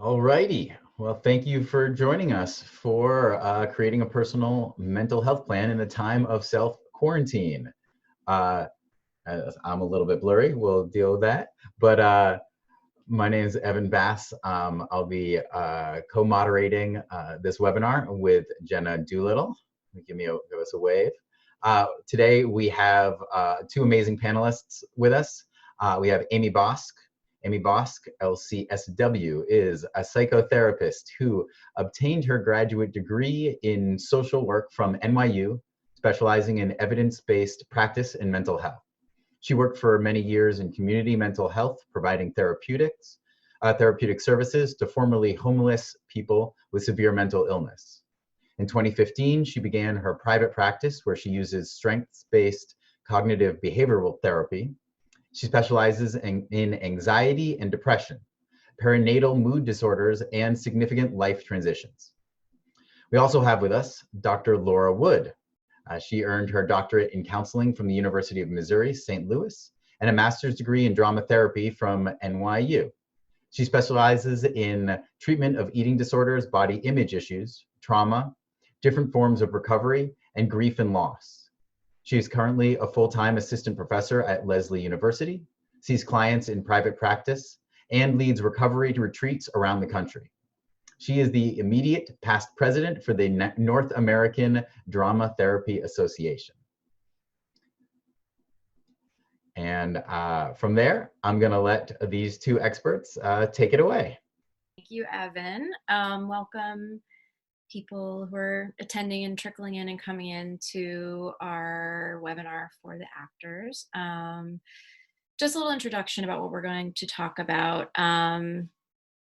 Alrighty. Well, thank you for joining us for creating a personal mental health plan in the time of self-quarantine. I'm a little bit blurry. We'll deal with that. But my name is Evan Bass. I'll be co-moderating this webinar with Jenna Doolittle. Give us a wave. Today we have two amazing panelists with us. We have Amy Bosk. Amy Bosk, LCSW, is a psychotherapist who obtained her graduate degree in social work from NYU, specializing in evidence-based practice in mental health. She worked for many years in community mental health, providing therapeutic services to formerly homeless people with severe mental illness. In 2015, she began her private practice where she uses strengths-based cognitive behavioral therapy. She specializes in anxiety and depression, perinatal mood disorders, and significant life transitions. We also have with us Dr. Laura Wood. She earned her doctorate in counseling from the University of Missouri, St. Louis, and a master's degree in drama therapy from NYU. She specializes in treatment of eating disorders, body image issues, trauma, different forms of recovery, and grief and loss. She is currently a full-time assistant professor at Lesley University, sees clients in private practice, and leads recovery retreats around the country. She is the immediate past president for the North American Drama Therapy Association. And from there, I'm going to let these two experts take it away. Thank you, Evan. Welcome people who are attending and trickling in and coming in to our webinar for the actors. Just a little introduction about what we're going to talk about.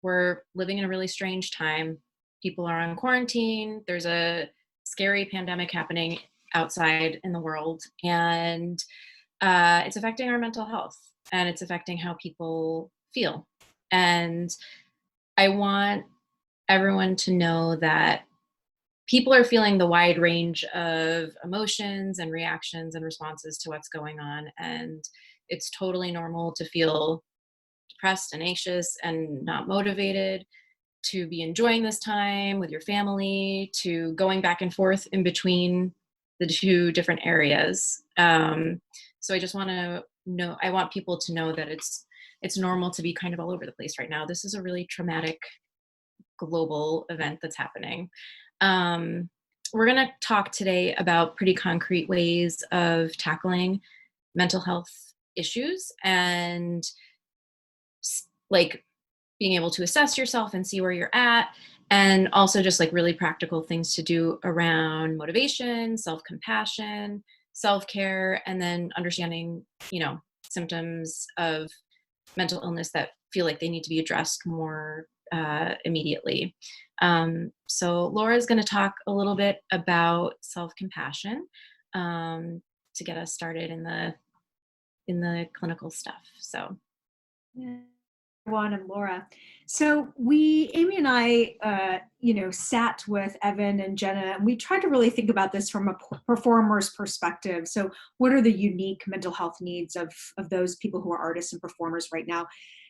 We're living in a really strange time. People are on quarantine. There's a scary pandemic happening outside in the world, and it's affecting our mental health, and it's affecting how people feel. And I want everyone to know that people are feeling the wide range of emotions and reactions and responses to what's going on. And it's totally normal to feel depressed and anxious and not motivated, to be enjoying this time with your family, to going back and forth in between the two different areas. So I just want to know, I want people to know that it's normal to be kind of all over the place right now. This is a really traumatic global event that's happening. We're going to talk today about pretty concrete ways of tackling mental health issues and like being able to assess yourself and see where you're at, and also just like really practical things to do around motivation, self-compassion, self-care, and then understanding, symptoms of mental illness that feel like they need to be addressed more immediately. So Laura is going to talk a little bit about self-compassion to get us started in the clinical stuff. So, yeah. Everyone, I'm Laura. So Amy and I, sat with Evan and Jenna, and we tried to really think about this from a performer's perspective. So what are the unique mental health needs of those people who are artists and performers right now?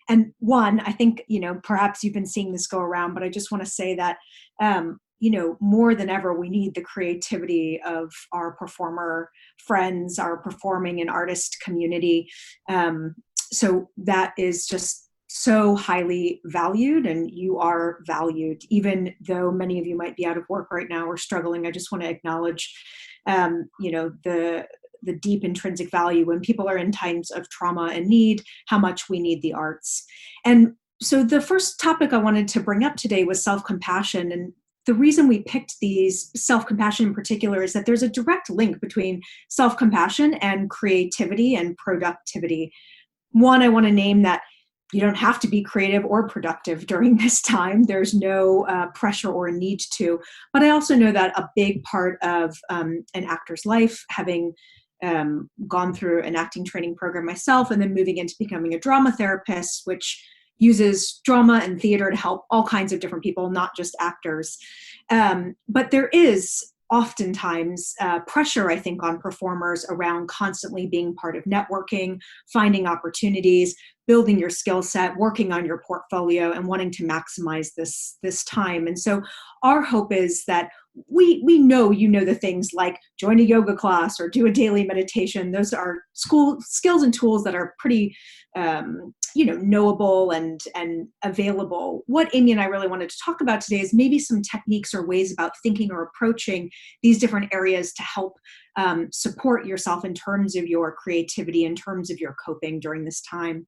And one, I think, perhaps you've been seeing this go around, but I just want to say that, more than ever, we need the creativity of our performer friends, our performing and artist community. So that is just so highly valued, and you are valued, even though many of you might be out of work right now or struggling. I just want to acknowledge, the deep intrinsic value when people are in times of trauma and need, how much we need the arts. And so the first topic I wanted to bring up today was self-compassion. And the reason we picked these, self-compassion in particular, is that there's a direct link between self-compassion and creativity and productivity. One, I want to name that you don't have to be creative or productive during this time. There's no pressure or need to. But I also know that a big part of an actor's life, having gone through an acting training program myself and then moving into becoming a drama therapist, which uses drama and theater to help all kinds of different people, not just actors. But there is oftentimes pressure, I think, on performers around constantly being part of networking, finding opportunities, building your skill set, working on your portfolio, and wanting to maximize this time. And so our hope is that we know the things like join a yoga class or do a daily meditation. Those are skills and tools that are pretty knowable and available. What Amy and I really wanted to talk about today is maybe some techniques or ways about thinking or approaching these different areas to help support yourself in terms of your creativity, in terms of your coping during this time.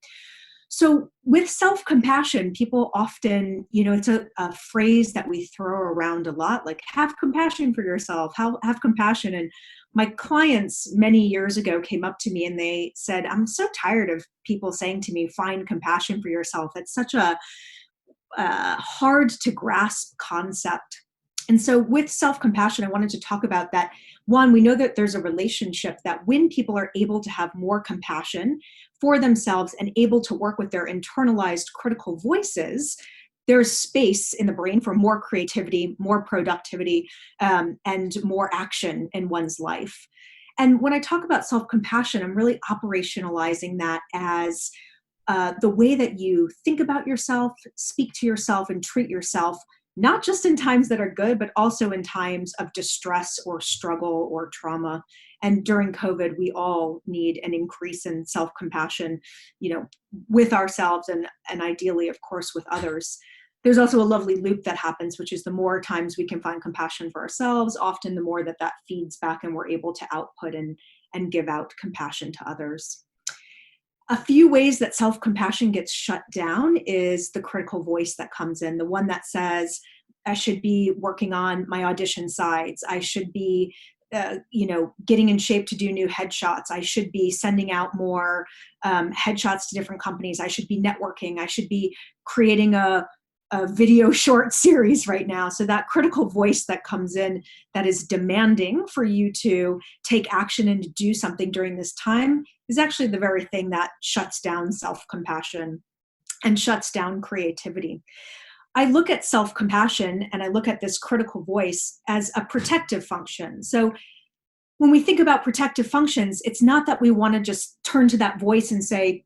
So with self-compassion, people often, it's a phrase that we throw around a lot, like have compassion for yourself, have compassion. And my clients many years ago came up to me and they said, I'm so tired of people saying to me, find compassion for yourself. It's such a hard to grasp concept. And so with self-compassion, I wanted to talk about that. One, we know that there's a relationship that when people are able to have more compassion for themselves and able to work with their internalized critical voices, there's space in the brain for more creativity, more productivity, and more action in one's life. And when I talk about self-compassion, I'm really operationalizing that as the way that you think about yourself, speak to yourself, and treat yourself, not just in times that are good, but also in times of distress or struggle or trauma. And during COVID, we all need an increase in self-compassion, with ourselves and ideally, of course, with others. There's also a lovely loop that happens, which is the more times we can find compassion for ourselves, often the more that feeds back and we're able to output and give out compassion to others. A few ways that self-compassion gets shut down is the critical voice that comes in, the one that says, I should be working on my audition sides. I should be, getting in shape to do new headshots. I should be sending out more headshots to different companies. I should be networking. I should be creating a video short series right now. So that critical voice that comes in that is demanding for you to take action and to do something during this time is actually the very thing that shuts down self-compassion and shuts down creativity. I look at self-compassion and I look at this critical voice as a protective function. So when we think about protective functions, it's not that we want to just turn to that voice and say,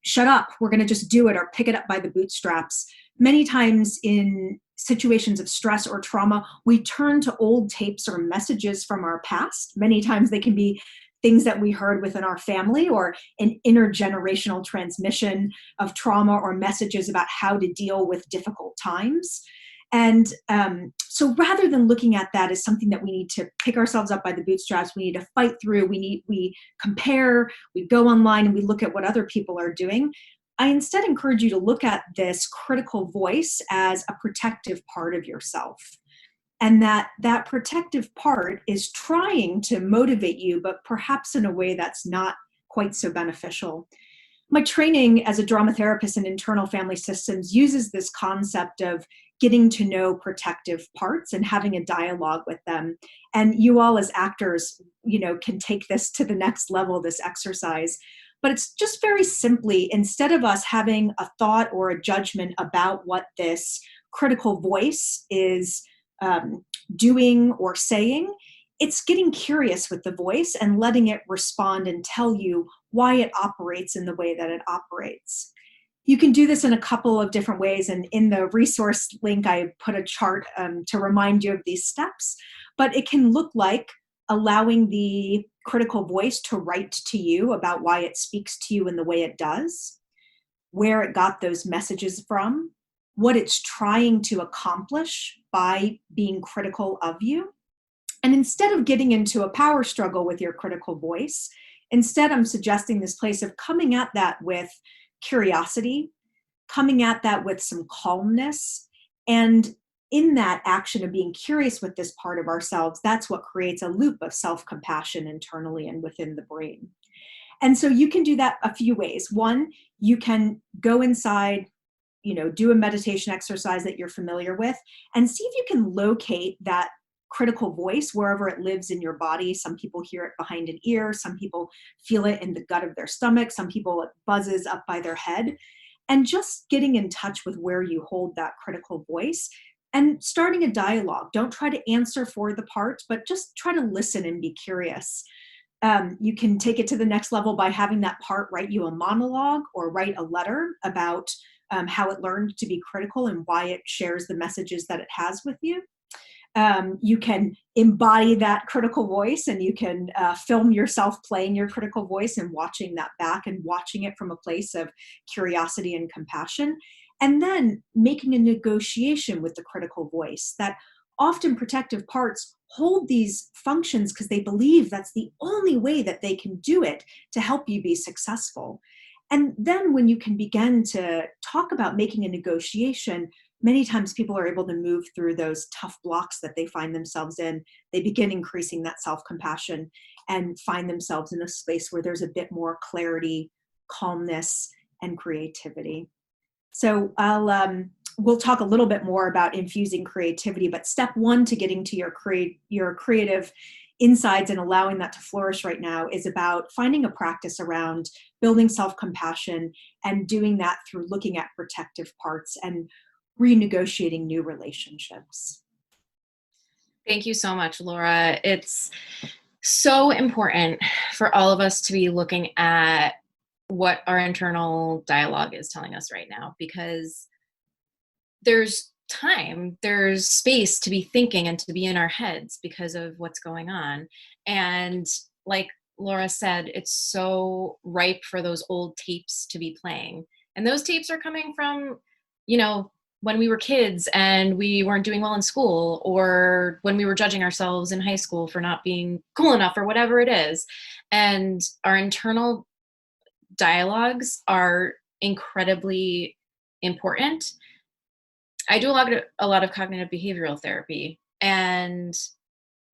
shut up, we're going to just do it or pick it up by the bootstraps. Many times in situations of stress or trauma, we turn to old tapes or messages from our past. Many times they can be things that we heard within our family or an intergenerational transmission of trauma or messages about how to deal with difficult times. And so rather than looking at that as something that we need to pick ourselves up by the bootstraps, we need to fight through, we compare, we go online and we look at what other people are doing. I instead encourage you to look at this critical voice as a protective part of yourself. And that protective part is trying to motivate you, but perhaps in a way that's not quite so beneficial. My training as a drama therapist in internal family systems uses this concept of getting to know protective parts and having a dialogue with them. And you all as actors, can take this to the next level, this exercise. But it's just very simply, instead of us having a thought or a judgment about what this critical voice is doing or saying, it's getting curious with the voice and letting it respond and tell you why it operates in the way that it operates. You can do this in a couple of different ways, and in the resource link I put a chart to remind you of these steps, but it can look like allowing the critical voice to write to you about why it speaks to you in the way it does, where it got those messages from, what it's trying to accomplish by being critical of you. And instead of getting into a power struggle with your critical voice, instead I'm suggesting this place of coming at that with curiosity, coming at that with some calmness, and in that action of being curious with this part of ourselves, that's what creates a loop of self-compassion internally and within the brain. And so you can do that a few ways. One, you can go inside, do a meditation exercise that you're familiar with and see if you can locate that critical voice wherever it lives in your body. Some people hear it behind an ear. Some people feel it in the gut of their stomach. Some people it buzzes up by their head. And just getting in touch with where you hold that critical voice and starting a dialogue. Don't try to answer for the part, but just try to listen and be curious. You can take it to the next level by having that part write you a monologue or write a letter about how it learned to be critical and why it shares the messages that it has with you. You can embody that critical voice, and you can film yourself playing your critical voice and watching that back and watching it from a place of curiosity and compassion. And then making a negotiation with the critical voice. That often protective parts hold these functions because they believe that's the only way that they can do it to help you be successful. And then when you can begin to talk about making a negotiation, many times people are able to move through those tough blocks that they find themselves in. They begin increasing that self-compassion and find themselves in a space where there's a bit more clarity, calmness, and creativity. So we'll talk a little bit more about infusing creativity, but step one to getting to your creative insides and allowing that to flourish right now is about finding a practice around building self-compassion and doing that through looking at protective parts and renegotiating new relationships. Thank you so much, Laura. It's so important for all of us to be looking at what our internal dialogue is telling us right now, because there's time, there's space to be thinking and to be in our heads because of what's going on. And like Laura said, it's so ripe for those old tapes to be playing. And those tapes are coming from, when we were kids and we weren't doing well in school, or when we were judging ourselves in high school for not being cool enough or whatever it is. And our internal dialogues are incredibly important. I do a lot of cognitive behavioral therapy, and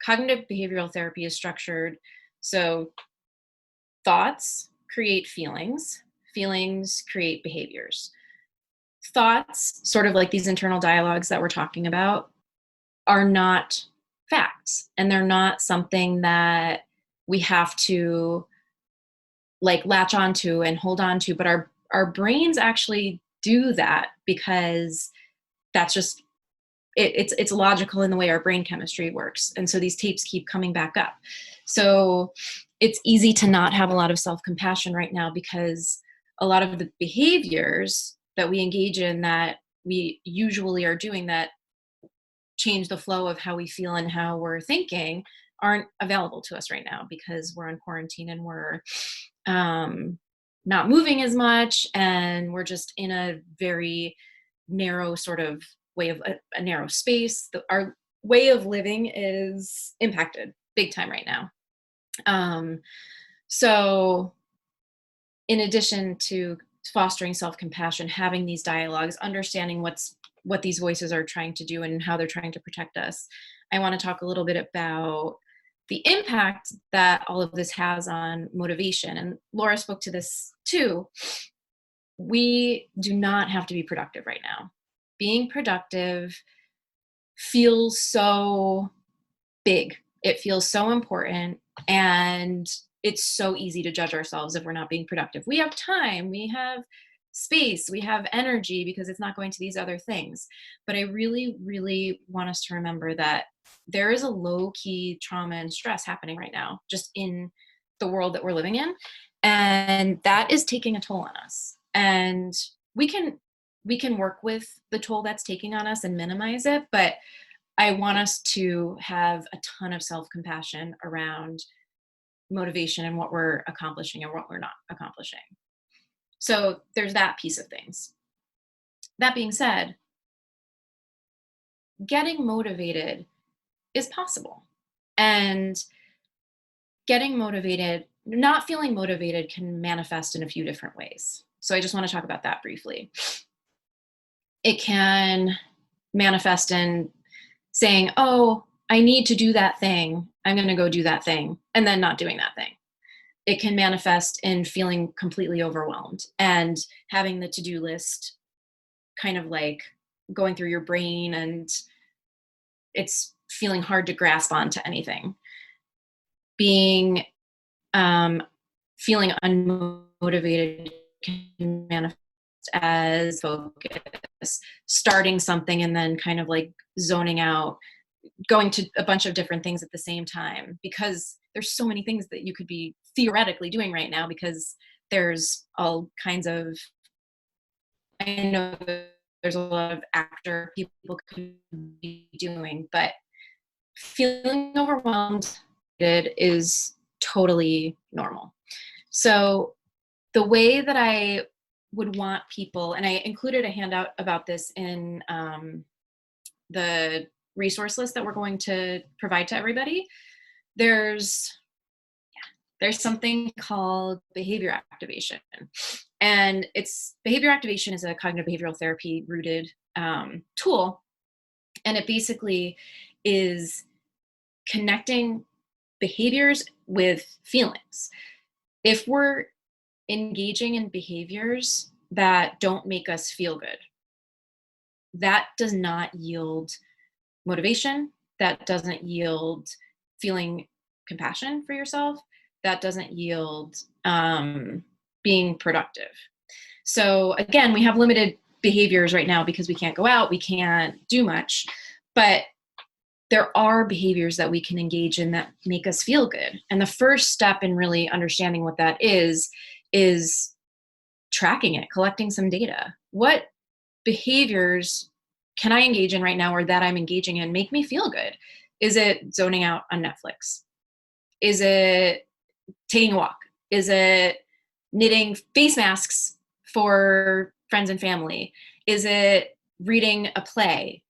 cognitive behavioral therapy is structured so thoughts create feelings, feelings create behaviors. Thoughts, sort of like these internal dialogues that we're talking about, are not facts, and they're not something that we have to latch onto and hold on to, but our brains actually do that because that's just it's logical in the way our brain chemistry works. And so these tapes keep coming back up. So it's easy to not have a lot of self-compassion right now, because a lot of the behaviors that we engage in that we usually are doing that change the flow of how we feel and how we're thinking aren't available to us right now, because we're in quarantine and we're not moving as much, and we're just in a very narrow sort of way of a narrow space. Our way of living is impacted big time right now. So in addition to fostering self-compassion, having these dialogues, understanding what these voices are trying to do and how they're trying to protect us, I want to talk a little bit about the impact that all of this has on motivation. And Laura spoke to this too. We do not have to be productive right now. Being productive feels so big. It feels so important. And it's so easy to judge ourselves if we're not being productive. We have time, we have space, we have energy because it's not going to these other things. But I really, really want us to remember that there is a low-key trauma and stress happening right now, just in the world that we're living in. And that is taking a toll on us. And we can work with the toll that's taking on us and minimize it, but I want us to have a ton of self-compassion around motivation and what we're accomplishing and what we're not accomplishing. So there's that piece of things. That being said, getting motivated is possible. And getting motivated, not feeling motivated, can manifest in a few different ways. So I just want to talk about that briefly. It can manifest in saying, oh, I need to do that thing. I'm going to go do that thing, and then not doing that thing. It can manifest in feeling completely overwhelmed and having the to-do list kind of like going through your brain, and it's feeling hard to grasp onto anything. Being feeling unmotivated can manifest as focus. starting something and then kind of like zoning out, going to a bunch of different things at the same time, because there's so many things that you could be theoretically doing right now, because there's all kinds of, I know there's a lot of actor people could be doing, but feeling overwhelmed is totally normal. So the way that I would want people, and I included a handout about this in the resource list that we're going to provide to everybody, there's something called behavior activation. And behavior activation is a cognitive behavioral therapy rooted tool. And it basically is connecting behaviors with feelings. If we're engaging in behaviors that don't make us feel good, that does not yield motivation, that doesn't yield feeling compassion for yourself, that doesn't yield being productive. So again, we have limited behaviors right now because we can't go out, we can't do much, but there are behaviors that we can engage in that make us feel good. And the first step in really understanding what that is tracking it, collecting some data. What behaviors can I engage in right now, or that I'm engaging in, make me feel good? Is it zoning out on Netflix? Is it taking a walk? Is it knitting face masks for friends and family? Is it reading a play?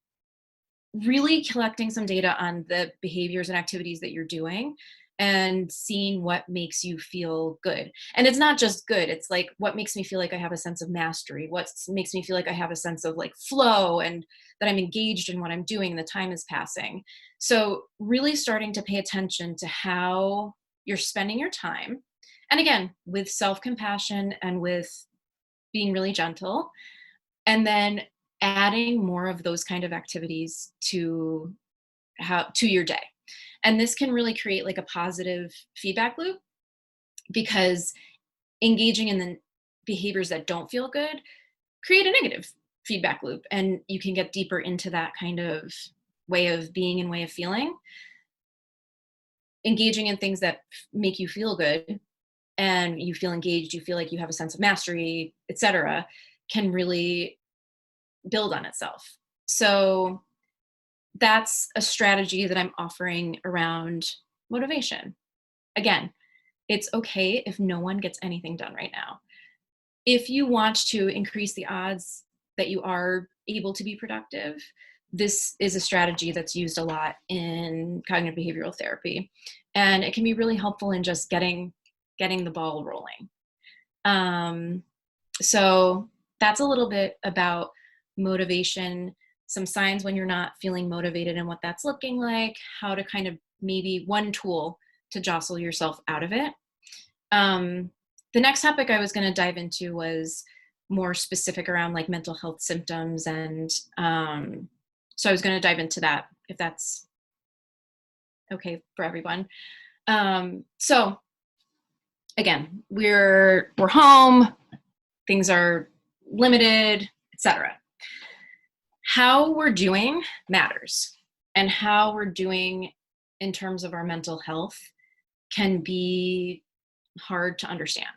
Really collecting some data on the behaviors and activities that you're doing and seeing what makes you feel good. And it's not just good. It's like, what makes me feel like I have a sense of mastery? What makes me feel like I have a sense of like flow and that I'm engaged in what I'm doing and the time is passing. So really starting to pay attention to how you're spending your time. And again, with self-compassion and with being really gentle, and then adding more of those kind of activities to your day. And this can really create like a positive feedback loop, because engaging in the behaviors that don't feel good create a negative feedback loop, and you can get deeper into that kind of way of being and way of feeling. Engaging in things that make you feel good and you feel engaged, you feel like you have a sense of mastery, etc., can really build on itself. So that's a strategy that I'm offering around motivation. Again, it's okay if no one gets anything done right now. If you want to increase the odds that you are able to be productive, this is a strategy that's used a lot in cognitive behavioral therapy. And it can be really helpful in just getting the ball rolling. So that's a little bit about motivation, some signs when you're not feeling motivated and what that's looking like, how to kind of maybe one tool to jostle yourself out of it. The next topic I was going to dive into was more specific around like mental health symptoms. And so I was going to dive into that, if that's okay for everyone. So again, we're home, things are limited, etc. How we're doing matters, and how we're doing in terms of our mental health can be hard to understand.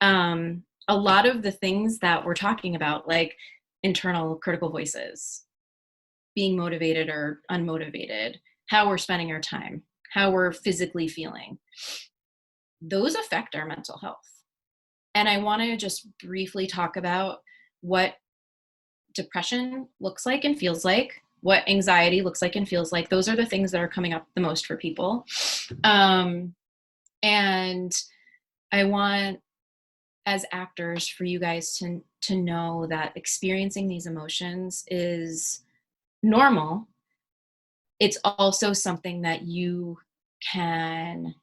A lot of the things that we're talking about, like internal critical voices, being motivated or unmotivated, how we're spending our time, how we're physically feeling, those affect our mental health. And I want to just briefly talk about what depression looks like and feels like, what anxiety looks like and feels like. Those are the things that are coming up the most for people. And I want, as actors, for you guys to know that experiencing these emotions is normal. It's also something that you can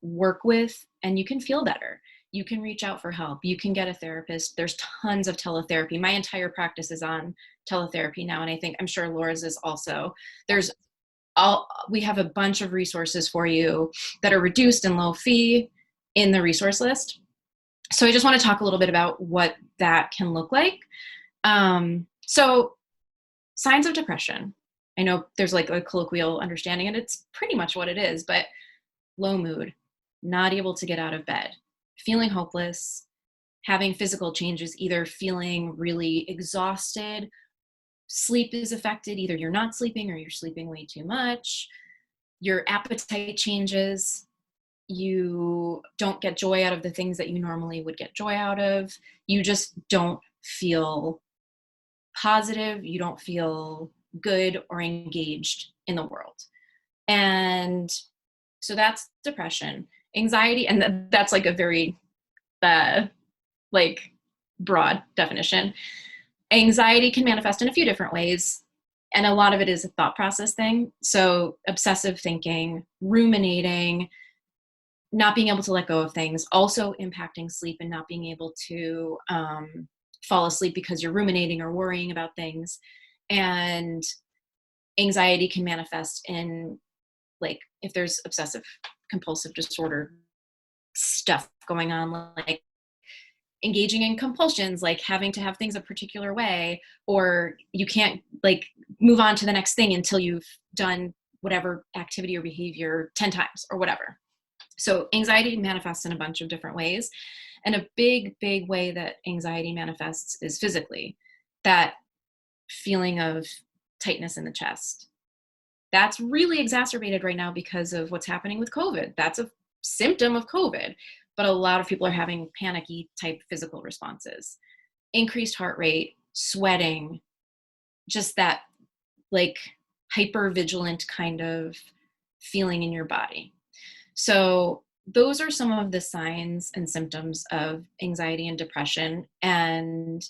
work with, and you can feel better. You can reach out for help. You can get a therapist. There's tons of teletherapy. My entire practice is on teletherapy now, and I'm sure Laura's is also. We have a bunch of resources for you that are reduced and low fee in the resource list. So I just want to talk a little bit about what that can look like. So signs of depression. I know there's like a colloquial understanding, and it's pretty much what it is, but low mood, not able to get out of bed, feeling hopeless, having physical changes, either feeling really exhausted, sleep is affected, either you're not sleeping or you're sleeping way too much, your appetite changes, you don't get joy out of the things that you normally would get joy out of, you just don't feel positive, you don't feel good or engaged in the world. And so that's depression. Anxiety, and that's like a very like broad definition. Anxiety can manifest in a few different ways, and a lot of it is a thought process thing. So obsessive thinking, ruminating, not being able to let go of things, also impacting sleep and not being able to fall asleep because you're ruminating or worrying about things. And anxiety can manifest in, like, if there's obsessive compulsive disorder stuff going on, like engaging in compulsions, like having to have things a particular way, or you can't like move on to the next thing until you've done whatever activity or behavior 10 times or whatever. So anxiety manifests in a bunch of different ways. And a big way that anxiety manifests is physically. That feeling of tightness in the chest. That's really exacerbated right now because of what's happening with COVID. That's a symptom of COVID, but a lot of people are having panicky type physical responses. Increased heart rate, sweating, just that like hyper vigilant kind of feeling in your body. So those are some of the signs and symptoms of anxiety and depression. And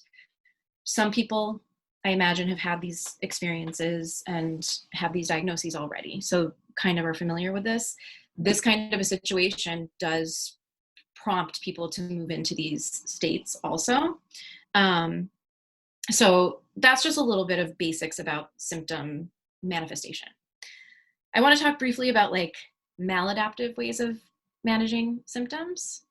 some people, I imagine, have had these experiences and have these diagnoses already. So kind of are familiar with this. This kind of a situation does prompt people to move into these states also. So that's just a little bit of basics about symptom manifestation. I want to talk briefly about like maladaptive ways of managing symptoms.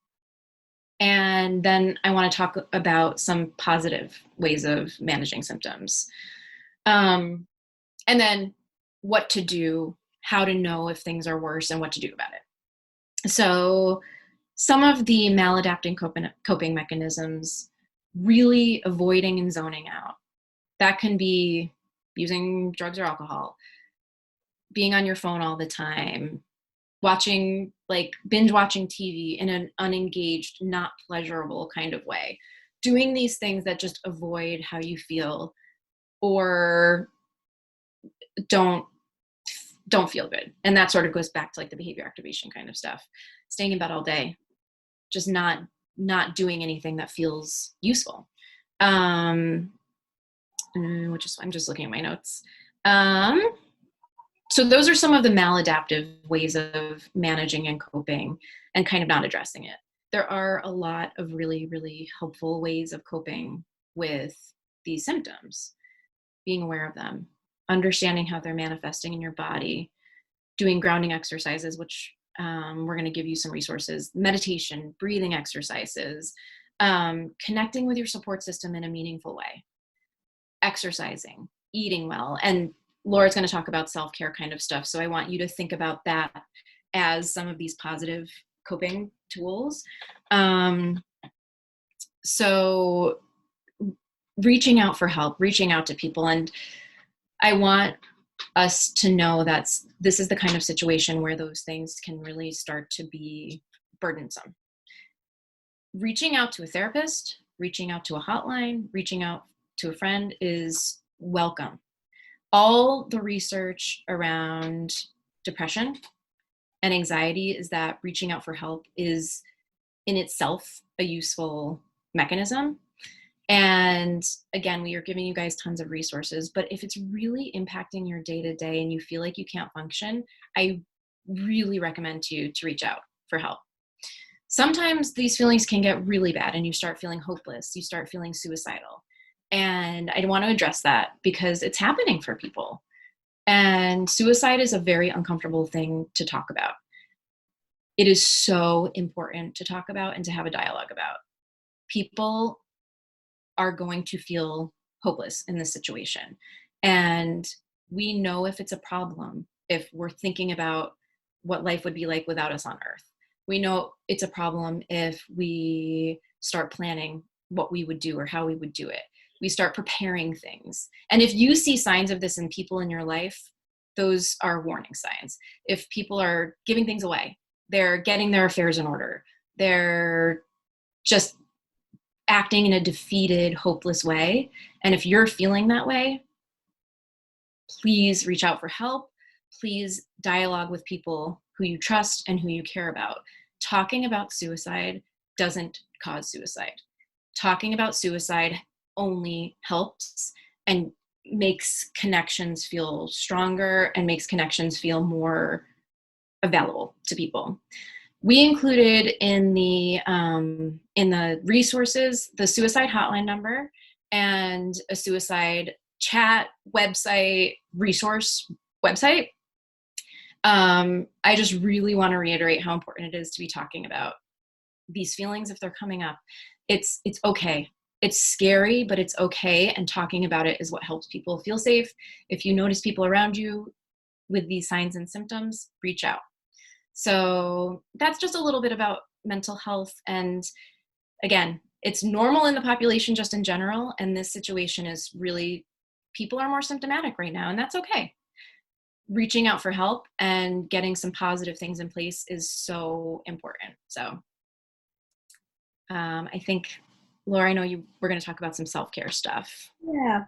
And then I want to talk about some positive ways of managing symptoms. And then what to do, how to know if things are worse, and what to do about it. So some of the maladapting coping mechanisms, really avoiding and zoning out. That can be using drugs or alcohol, being on your phone all the time, binge watching TV in an unengaged, not pleasurable kind of way, doing these things that just avoid how you feel or don't feel good. And that sort of goes back to like the behavior activation kind of stuff. Staying in bed all day, just not doing anything that feels useful. I'm just looking at my notes. So those are some of the maladaptive ways of managing and coping and kind of not addressing it. There are a lot of really, really helpful ways of coping with these symptoms, being aware of them, understanding how they're manifesting in your body, doing grounding exercises, which we're going to give you some resources, meditation, breathing exercises, connecting with your support system in a meaningful way, exercising, eating well, and Laura's going to talk about self-care kind of stuff. So I want you to think about that as some of these positive coping tools. So reaching out for help, reaching out to people. And I want us to know that this is the kind of situation where those things can really start to be burdensome. Reaching out to a therapist, reaching out to a hotline, reaching out to a friend is welcome. All the research around depression and anxiety is that reaching out for help is in itself a useful mechanism. And again, we are giving you guys tons of resources, but if it's really impacting your day-to-day and you feel like you can't function, I really recommend to you to reach out for help. Sometimes these feelings can get really bad and you start feeling hopeless, you start feeling suicidal. And I want to address that because it's happening for people. And suicide is a very uncomfortable thing to talk about. It is so important to talk about and to have a dialogue about. People are going to feel hopeless in this situation. And we know if it's a problem, if we're thinking about what life would be like without us on Earth. We know it's a problem if we start planning what we would do or how we would do it. We start preparing things. And if you see signs of this in people in your life, those are warning signs. If people are giving things away, they're getting their affairs in order, they're just acting in a defeated, hopeless way. And if you're feeling that way, please reach out for help. Please dialogue with people who you trust and who you care about. Talking about suicide doesn't cause suicide. Talking about suicide only helps and makes connections feel stronger and makes connections feel more available to people. We included in the resources the suicide hotline number and a suicide chat website, resource website. I just really want to reiterate how important it is to be talking about these feelings if they're coming up. It's okay. It's scary, but it's okay. And talking about it is what helps people feel safe. If you notice people around you with these signs and symptoms, reach out. So that's just a little bit about mental health. And again, it's normal in the population just in general. And this situation is really, people are more symptomatic right now, and that's okay. Reaching out for help and getting some positive things in place is so important. So I think, Laura, I know you were going to talk about some self-care stuff. Yeah.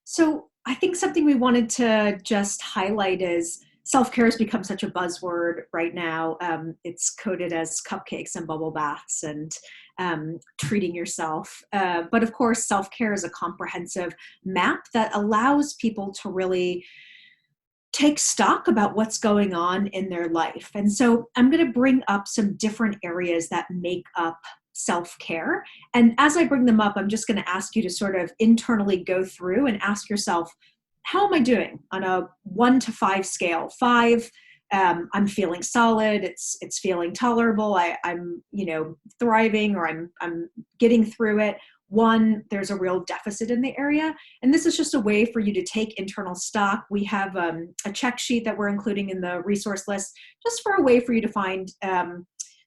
So I think something we wanted to just highlight is self-care has become such a buzzword right now. It's coded as cupcakes and bubble baths and treating yourself. But of course, self-care is a comprehensive map that allows people to really take stock about what's going on in their life. And so I'm going to bring up some different areas that make up self-care. And as I bring them up, I'm just going to ask you to sort of internally go through and ask yourself, how am I doing on a 1 to 5 scale? 5, I'm feeling solid. It's feeling tolerable. I'm thriving, or I'm getting through it. 1, there's a real deficit in the area. And this is just a way for you to take internal stock. We have a check sheet that we're including in the resource list, just for a way for you to find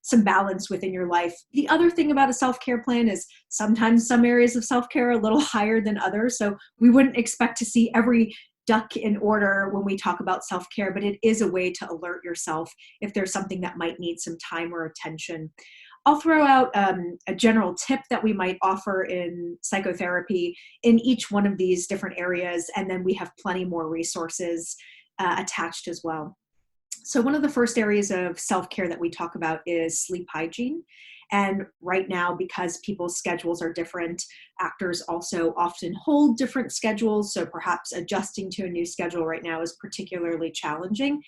some balance within your life. The other thing about a self-care plan is sometimes some areas of self-care are a little higher than others. So we wouldn't expect to see every duck in order when we talk about self-care, but it is a way to alert yourself if there's something that might need some time or attention. I'll throw out a general tip that we might offer in psychotherapy in each one of these different areas, and then we have plenty more resources attached as well. So one of the first areas of self-care that we talk about is sleep hygiene. And right now, because people's schedules are different, actors also often hold different schedules. So perhaps adjusting to a new schedule right now is particularly challenging.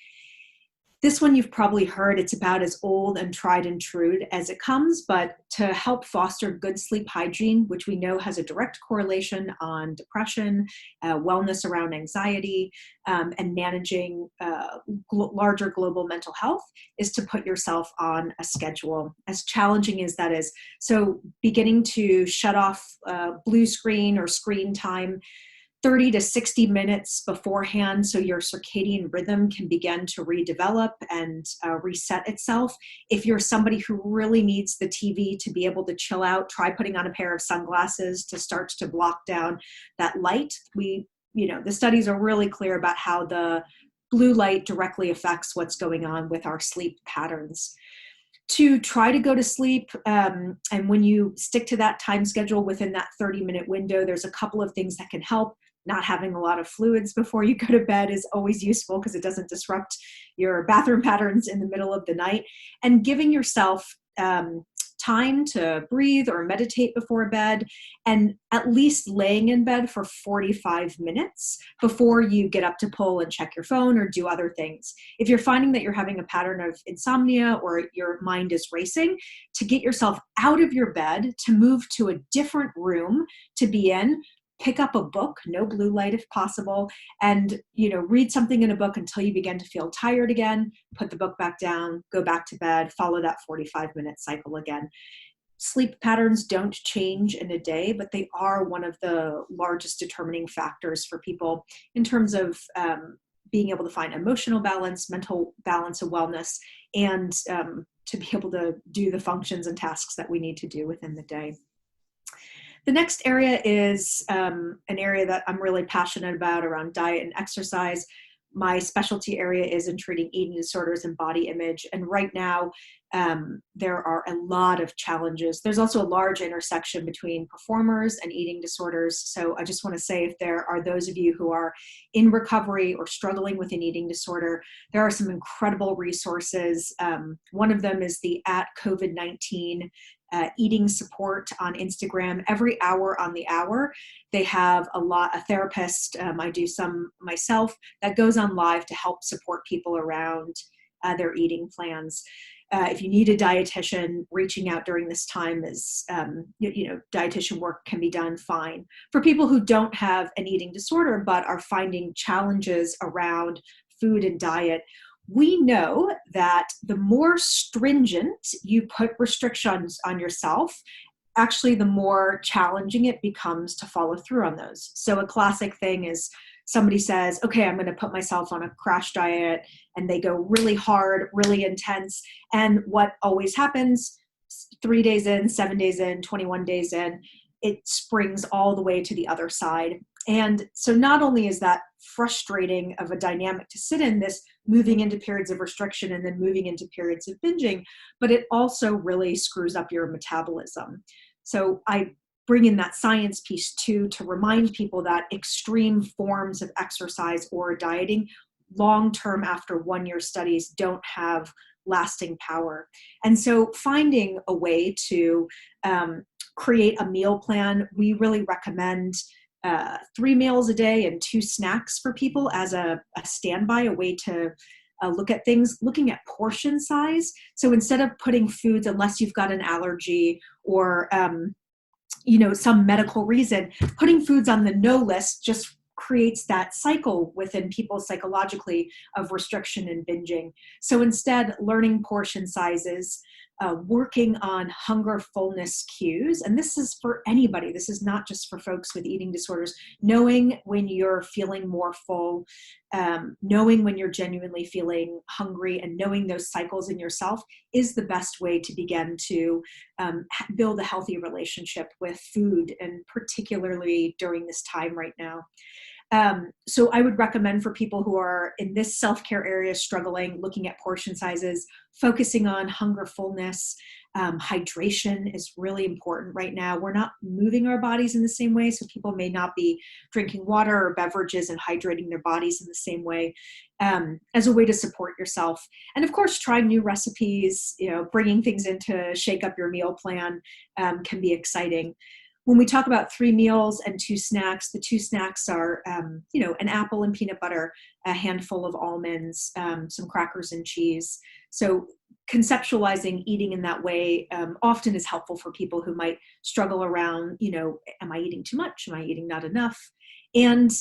This one you've probably heard, it's about as old and tried and true as it comes, but to help foster good sleep hygiene, which we know has a direct correlation on depression, wellness around anxiety, and managing larger global mental health, is to put yourself on a schedule, as challenging as that is. So beginning to shut off blue screen or screen time 30 to 60 minutes beforehand, so your circadian rhythm can begin to redevelop and reset itself. If you're somebody who really needs the TV to be able to chill out, try putting on a pair of sunglasses to start to block down that light. The studies are really clear about how the blue light directly affects what's going on with our sleep patterns. To try to go to sleep, and when you stick to that time schedule within that 30-minute window, there's a couple of things that can help. Not having a lot of fluids before you go to bed is always useful because it doesn't disrupt your bathroom patterns in the middle of the night. And giving yourself time to breathe or meditate before bed, and at least laying in bed for 45 minutes before you get up to pull and check your phone or do other things. If you're finding that you're having a pattern of insomnia or your mind is racing, to get yourself out of your bed, to move to a different room to be in, pick up a book, no blue light if possible, and read something in a book until you begin to feel tired again, put the book back down, go back to bed, follow that 45-minute cycle again. Sleep patterns don't change in a day, but they are one of the largest determining factors for people in terms of being able to find emotional balance, mental balance, and wellness, and to be able to do the functions and tasks that we need to do within the day. The next area is an area that I'm really passionate about around diet and exercise. My specialty area is in treating eating disorders and body image. And right now, there are a lot of challenges. There's also a large intersection between performers and eating disorders. So I just want to say, if there are those of you who are in recovery or struggling with an eating disorder, there are some incredible resources. One of them is the @COVID-19 eating support on Instagram. Every hour on the hour, they have a therapist, I do some myself, that goes on live to help support people around their eating plans. If you need a dietitian, reaching out during this time is, dietitian work can be done fine. For people who don't have an eating disorder but are finding challenges around food and diet, we know that the more stringent you put restrictions on yourself, actually the more challenging it becomes to follow through on those. So a classic thing is somebody says, okay, I'm going to put myself on a crash diet, and they go really hard, really intense. And what always happens, 3 days in, 7 days in, 21 days in, it springs all the way to the other side. And so not only is that frustrating of a dynamic to sit in, this moving into periods of restriction and then moving into periods of binging, but it also really screws up your metabolism. So I bring in that science piece too, to remind people that extreme forms of exercise or dieting, long-term after 1-year studies, don't have lasting power. And so finding a way to create a meal plan, we really recommend 3 meals a day and 2 snacks for people as a standby, a way to look at things, looking at portion size. So instead of putting foods, unless you've got an allergy or some medical reason, putting foods on the no list just creates that cycle within people psychologically of restriction and binging. So instead, learning portion sizes, working on hunger fullness cues, and this is for anybody. This is not just for folks with eating disorders. Knowing when you're feeling more full, knowing when you're genuinely feeling hungry, and knowing those cycles in yourself is the best way to begin to build a healthy relationship with food, and particularly during this time right now. So I would recommend for people who are in this self-care area struggling, looking at portion sizes, focusing on hunger fullness. Hydration is really important right now. We're not moving our bodies in the same way, so people may not be drinking water or beverages and hydrating their bodies in the same way, as a way to support yourself. And of course, trying new recipes, bringing things in to shake up your meal plan can be exciting. When we talk about 3 meals and 2 snacks, the 2 snacks are, an apple and peanut butter, a handful of almonds, some crackers and cheese. So conceptualizing eating in that way often is helpful for people who might struggle around, am I eating too much? Am I eating not enough? And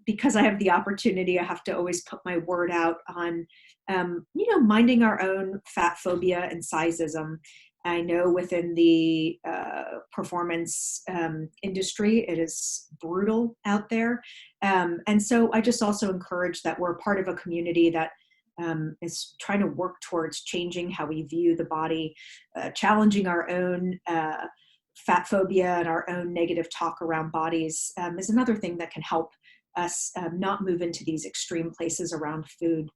because I have the opportunity, I have to always put my word out on, minding our own fat phobia and sizeism. I know within the performance industry, it is brutal out there. And so I just also encourage that we're part of a community that is trying to work towards changing how we view the body, challenging our own fat phobia and our own negative talk around bodies is another thing that can help us not move into these extreme places around food.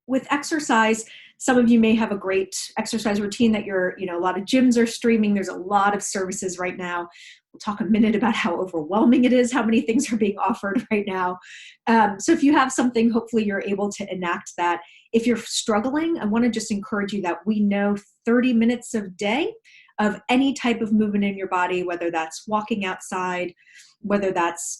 With exercise, some of you may have a great exercise routine that a lot of gyms are streaming. There's a lot of services right now. We'll talk a minute about how overwhelming it is, how many things are being offered right now. So if you have something, hopefully you're able to enact that. If you're struggling, I want to just encourage you that we know 30 minutes a day of any type of movement in your body, whether that's walking outside, whether that's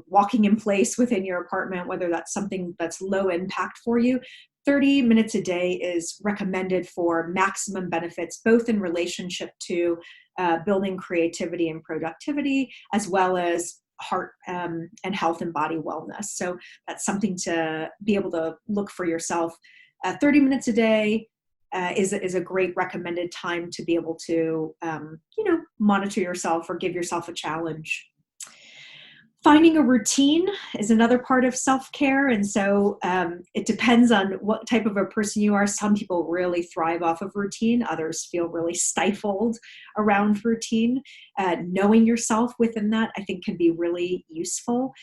walking in place within your apartment, whether that's something that's low impact for you, 30 minutes a day is recommended for maximum benefits, both in relationship to building creativity and productivity, as well as heart and health and body wellness. So that's something to be able to look for yourself. 30 minutes a day, is a great recommended time to be able to, monitor yourself or give yourself a challenge. Finding a routine is another part of self-care. And so it depends on what type of a person you are. Some people really thrive off of routine. Others feel really stifled around routine. Knowing yourself within that, I think, can be really useful.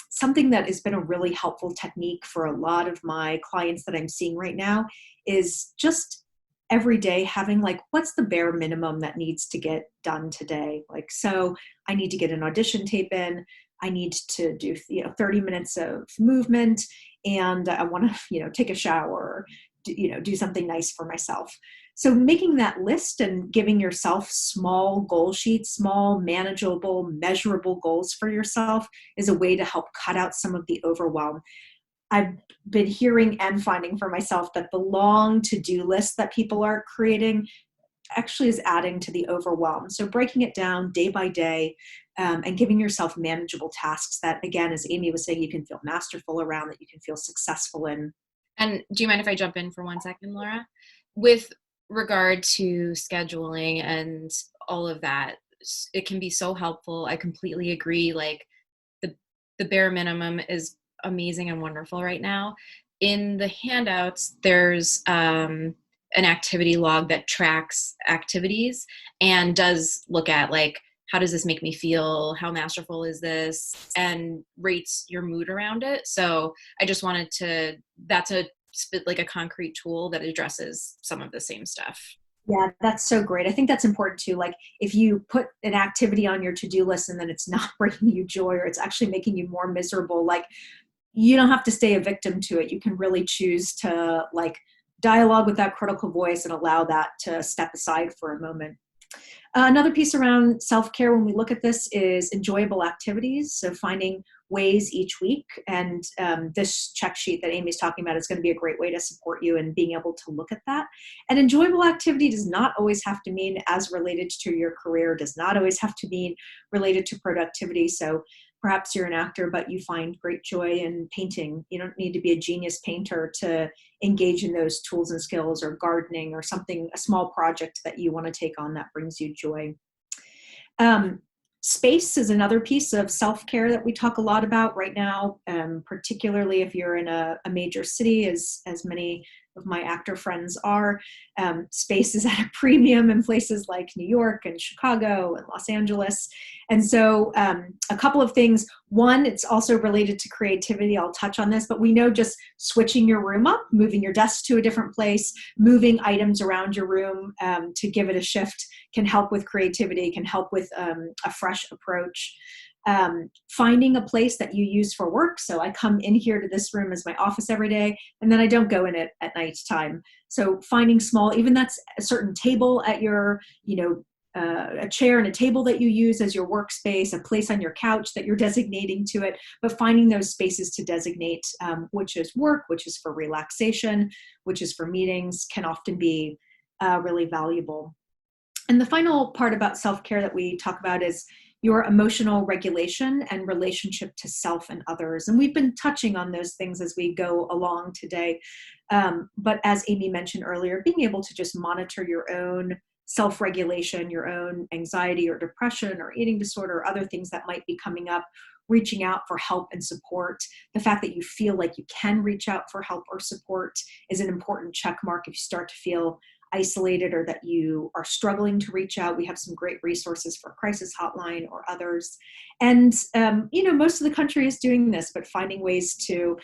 Something that has been a really helpful technique for a lot of my clients that I'm seeing right now is just every day having like, what's the bare minimum that needs to get done today? Like, so I need to get an audition tape in. I need to do 30 minutes of movement, and I want to take a shower, do something nice for myself. So making that list and giving yourself small goal sheets, small manageable, measurable goals for yourself is a way to help cut out some of the overwhelm. I've been hearing and finding for myself that the long to-do list that people are creating actually is adding to the overwhelm. So breaking it down day by day, and giving yourself manageable tasks that, again, as Amy was saying, you can feel masterful around, that you can feel successful in. And do you mind if I jump in for 1 second, Laura? With regard to scheduling and all of that, it can be so helpful. I completely agree. Like the bare minimum is amazing and wonderful right now. In the handouts, there's an activity log that tracks activities and does look at like, how does this make me feel? How masterful is this? And rates your mood around it. So I just wanted to, that's a concrete tool that addresses some of the same stuff. Yeah, that's so great. I think that's important too. Like if you put an activity on your to-do list and then it's not bringing you joy, or it's actually making you more miserable, like you don't have to stay a victim to it. You can really choose to like dialogue with that critical voice and allow that to step aside for a moment. Another piece around self-care when we look at this is enjoyable activities. So finding ways each week, and this check sheet that Amy's talking about is going to be a great way to support you in being able to look at that. And enjoyable activity does not always have to mean as related to your career, does not always have to mean related to productivity. So perhaps you're an actor, but you find great joy in painting. You don't need to be a genius painter to engage in those tools and skills, or gardening, or something, a small project that you want to take on that brings you joy. Space is another piece of self-care that we talk a lot about right now, particularly if you're in a major city, as many of my actor friends are. Space is at a premium in places like New York and Chicago and Los Angeles. And so a couple of things. One, it's also related to creativity. I'll touch on this, but we know just switching your room up, moving your desk to a different place, moving items around your room to give it a shift can help with creativity, can help with a fresh approach. Finding a place that you use for work. So I come in here to this room as my office every day, and then I don't go in it at night time. So finding small, even that's a certain table at your, a chair and a table that you use as your workspace, a place on your couch that you're designating to it, but finding those spaces to designate which is work, which is for relaxation, which is for meetings, can often be really valuable. And the final part about self-care that we talk about is your emotional regulation and relationship to self and others. And we've been touching on those things as we go along today. But as Amy mentioned earlier, being able to just monitor your own self-regulation, your own anxiety or depression or eating disorder or other things that might be coming up, reaching out for help and support. The fact that you feel like you can reach out for help or support is an important check mark. If you start to feel isolated or that you are struggling to reach out, we have some great resources for Crisis Hotline or others. And, most of the country is doing this, but finding ways to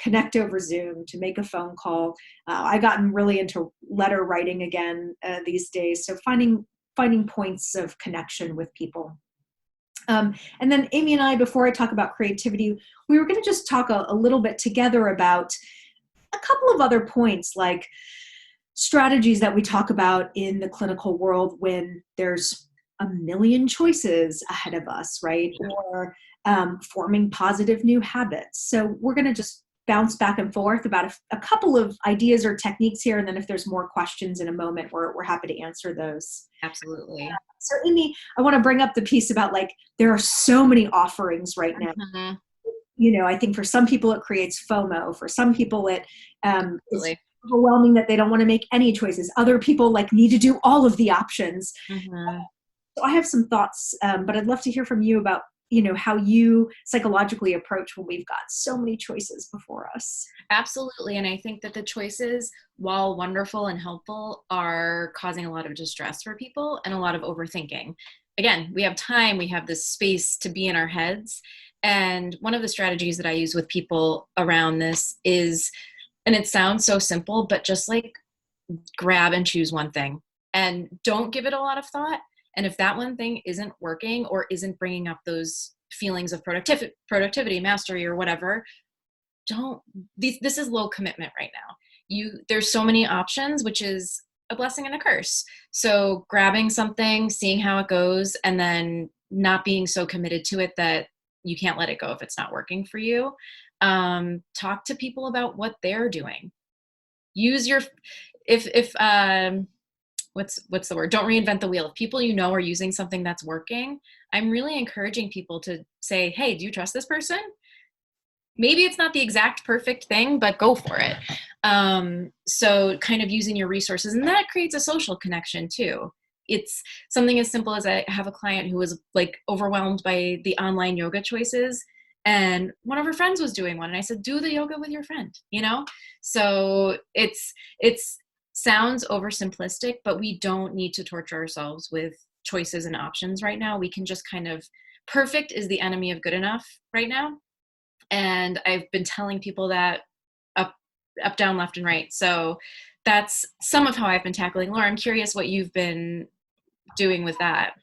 connect over Zoom, to make a phone call. I've gotten really into letter writing again these days. So finding points of connection with people. And then Amy and I, before I talk about creativity, we were going to just talk a little bit together about a couple of other points, like strategies that we talk about in the clinical world when there's a million choices ahead of us, right? Or forming positive new habits. So we're going to just bounce back and forth about a couple of ideas or techniques here. And then if there's more questions in a moment, we're happy to answer those. Absolutely. So Amy, I want to bring up the piece about there are so many offerings right now. Mm-hmm. I think for some people it creates FOMO. For some people it is overwhelming that they don't want to make any choices. Other people like need to do all of the options. Mm-hmm. So I have some thoughts, but I'd love to hear from you about, how you psychologically approach when we've got so many choices before us. Absolutely. And I think that the choices, while wonderful and helpful, are causing a lot of distress for people and a lot of overthinking. Again, we have time, we have this space to be in our heads. And one of the strategies that I use with people around this is, and it sounds so simple, but just like grab and choose one thing and don't give it a lot of thought. And if that one thing isn't working or isn't bringing up those feelings of productivity, mastery, or whatever, this is low commitment right now. There's so many options, which is a blessing and a curse. So grabbing something, seeing how it goes, and then not being so committed to it that you can't let it go if it's not working for you. Talk to people about what they're doing. Use your, what's the word? Don't reinvent the wheel. If people are using something that's working, I'm really encouraging people to say, hey, do you trust this person? Maybe it's not the exact perfect thing, but go for it. So kind of using your resources, and that creates a social connection too. It's something as simple as I have a client who was like overwhelmed by the online yoga choices, and one of her friends was doing one, and I said, do the yoga with your friend, So it's sounds oversimplistic, but we don't need to torture ourselves with choices and options right now. We can just perfect is the enemy of good enough right now. And I've been telling people that up, down, left, and right. So that's some of how I've been tackling. Laura, I'm curious what you've been doing with that.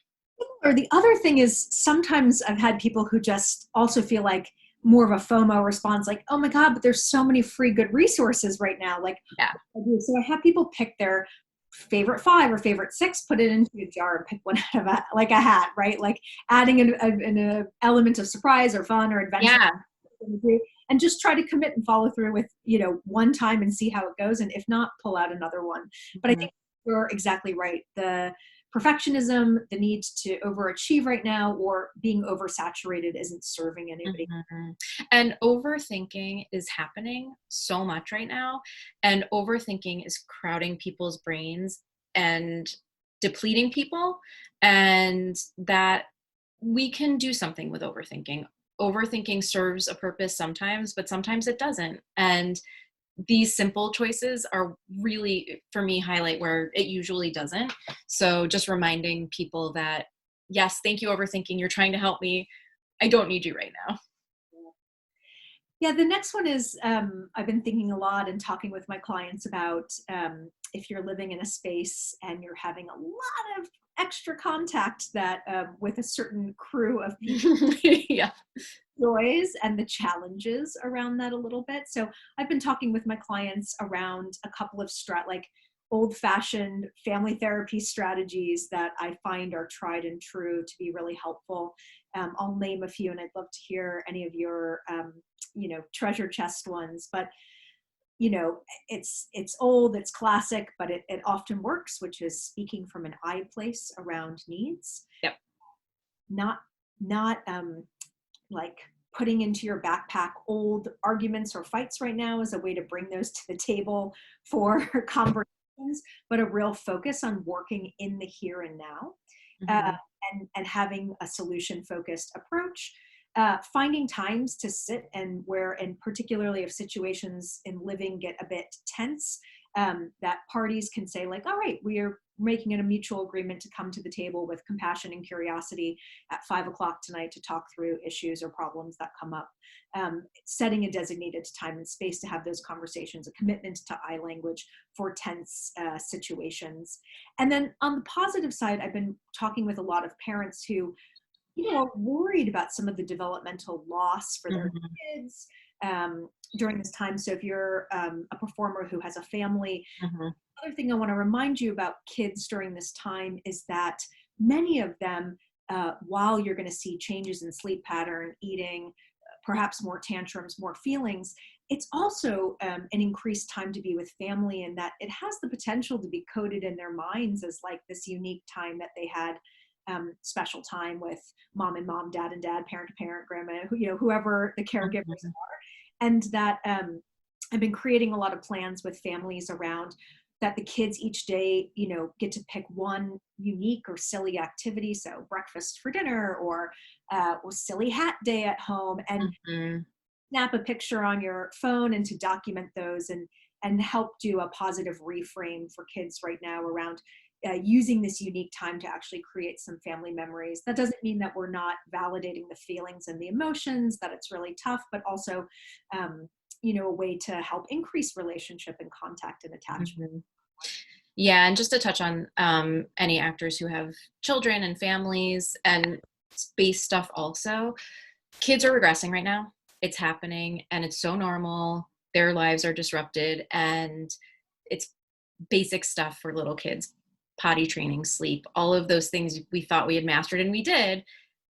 Or the other thing is, sometimes I've had people who just also feel like more of a FOMO response, like, oh my God, but there's so many free good resources right now. Like, yeah. So I have people pick their favorite 5 or favorite 6, put it into a jar and pick one out of a hat, right? Like adding an element of surprise or fun or adventure. Yeah. And just try to commit and follow through with, one time and see how it goes. And if not, pull out another one. But I think you're exactly right. The perfectionism, the need to overachieve right now, or being oversaturated isn't serving anybody. And overthinking is happening so much right now. And overthinking is crowding people's brains and depleting people. And that we can do something with overthinking. Overthinking serves a purpose sometimes, but sometimes it doesn't. And these simple choices are really, for me, highlight where it usually doesn't. So just reminding people that, yes, thank you, overthinking. You're trying to help me. I don't need you right now. Yeah, the next one is, I've been thinking a lot and talking with my clients about if you're living in a space and you're having a lot of extra contact that with a certain crew of people. Yeah. Joys and the challenges around that a little bit. So I've been talking with my clients around a couple of like old-fashioned family therapy strategies that I find are tried and true to be really helpful. I'll name a few, and I'd love to hear any of your, treasure chest ones. But it's old, it's classic, but it often works, which is speaking from an I place around needs. Yep. Not like putting into your backpack old arguments or fights right now as a way to bring those to the table for conversations, but a real focus on working in the here and now, and having a solution-focused approach. Finding times to sit and particularly if situations in living get a bit tense, that parties can say like, all right, we are making it a mutual agreement to come to the table with compassion and curiosity at 5 o'clock tonight to talk through issues or problems that come up. Setting a designated time and space to have those conversations, a commitment to I language for tense situations. And then on the positive side, I've been talking with a lot of parents who are worried about some of the developmental loss for their kids during this time. So if you're a performer who has a family, another thing I want to remind you about kids during this time is that many of them, while you're going to see changes in sleep pattern, eating, perhaps more tantrums, more feelings, it's also an increased time to be with family, and that it has the potential to be coded in their minds as like this unique time that they had special time with mom and mom, dad and dad, parent to parent, grandma, whoever the caregivers are. And that I've been creating a lot of plans with families around that the kids each day, get to pick one unique or silly activity. So breakfast for dinner, or silly hat day at home, and snap a picture on your phone and to document those and help do a positive reframe for kids right now around using this unique time to actually create some family memories. That doesn't mean that we're not validating the feelings and the emotions, that it's really tough, but also, a way to help increase relationship and contact and attachment. Yeah, and just to touch on any actors who have children and families and space stuff also, kids are regressing right now. It's happening and it's so normal. Their lives are disrupted, and it's basic stuff for little kids. Potty training, sleep, all of those things we thought we had mastered, and we did,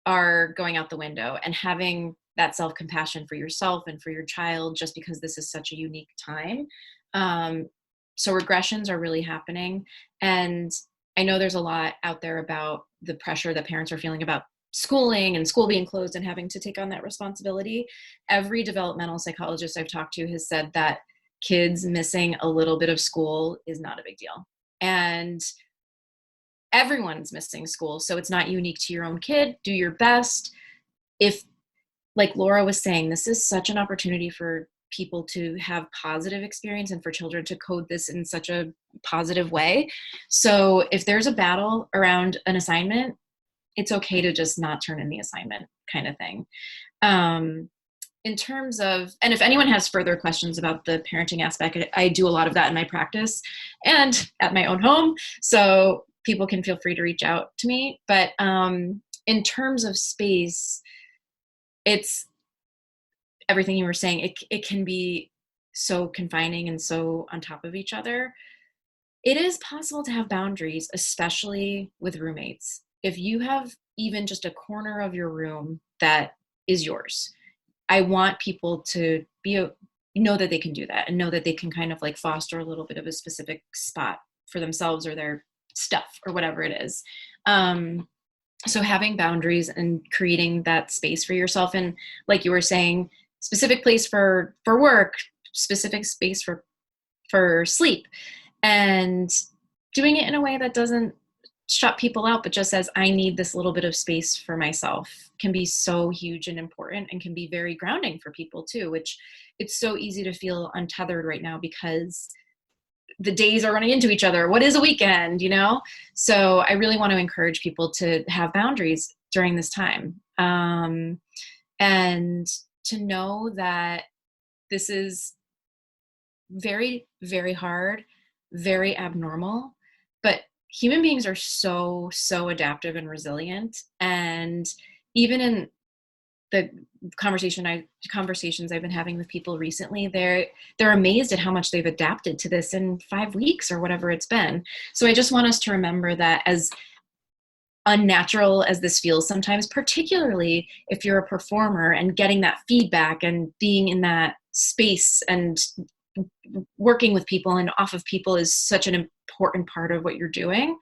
are going out the window. And having that self-compassion for yourself and for your child, just because this is such a unique time. So regressions are really happening. And I know there's a lot out there about the pressure that parents are feeling about schooling and school being closed and having to take on that responsibility. Every developmental psychologist I've talked to has said that kids missing a little bit of school is not a big deal. And everyone's missing school. So it's not unique to your own kid. Do your best. If, like Laura was saying, this is such an opportunity for people to have positive experience and for children to code this in such a positive way. So if there's a battle around an assignment, it's okay to just not turn in the assignment, kind of thing. In terms of, and if anyone has further questions about the parenting aspect, I do a lot of that in my practice and at my own home. So people can feel free to reach out to me. But in terms of space, it's everything you were saying. It can be so confining and so on top of each other. It is possible to have boundaries, especially with roommates. If you have even just a corner of your room that is yours, I want people to know that they can do that and know that they can kind of like foster a little bit of a specific spot for themselves or their stuff or whatever it is. So having boundaries and creating that space for yourself, and like you were saying, specific place for work, specific space for sleep, and doing it in a way that doesn't shut people out, but just says, I need this little bit of space for myself, can be so huge and important, and can be very grounding for people too, which it's so easy to feel untethered right now because the days are running into each other. What is a weekend, So I really want to encourage people to have boundaries during this time. And to know that this is very, very hard, very abnormal, but human beings are so adaptive and resilient. And even in the conversations I've been having with people recently, they're amazed at how much they've adapted to this in 5 weeks or whatever it's been. So I just want us to remember that, as unnatural as this feels sometimes, particularly if you're a performer and getting that feedback and being in that space and working with people and off of people is such an important part of what you're doing.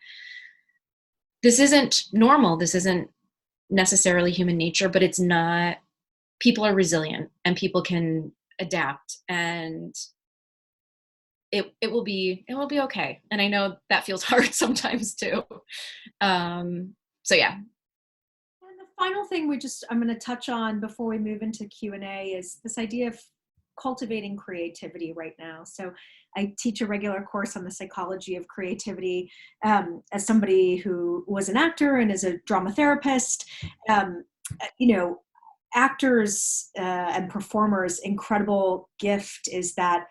This isn't normal. This isn't necessarily human nature, but it's not. People are resilient and people can adapt, and it will be okay. And I know that feels hard sometimes too. So yeah. And the final thing I'm going to touch on before we move into Q&A is this idea of cultivating creativity right now. So I teach a regular course on the psychology of creativity. As somebody who was an actor and is a drama therapist, actors and performers' incredible gift is that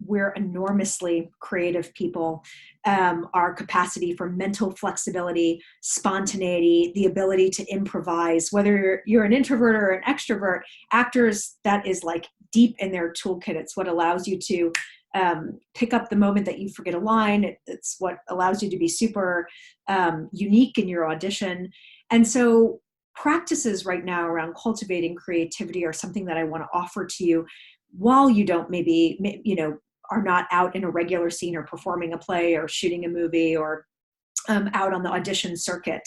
we're enormously creative people. Our capacity for mental flexibility, spontaneity, the ability to improvise, whether you're an introvert or an extrovert, actors, that is like deep in their toolkit. It's what allows you to pick up the moment that you forget a line. It's what allows you to be super unique in your audition. And so practices right now around cultivating creativity are something that I want to offer to you while you don't are not out in a regular scene or performing a play or shooting a movie or out on the audition circuit.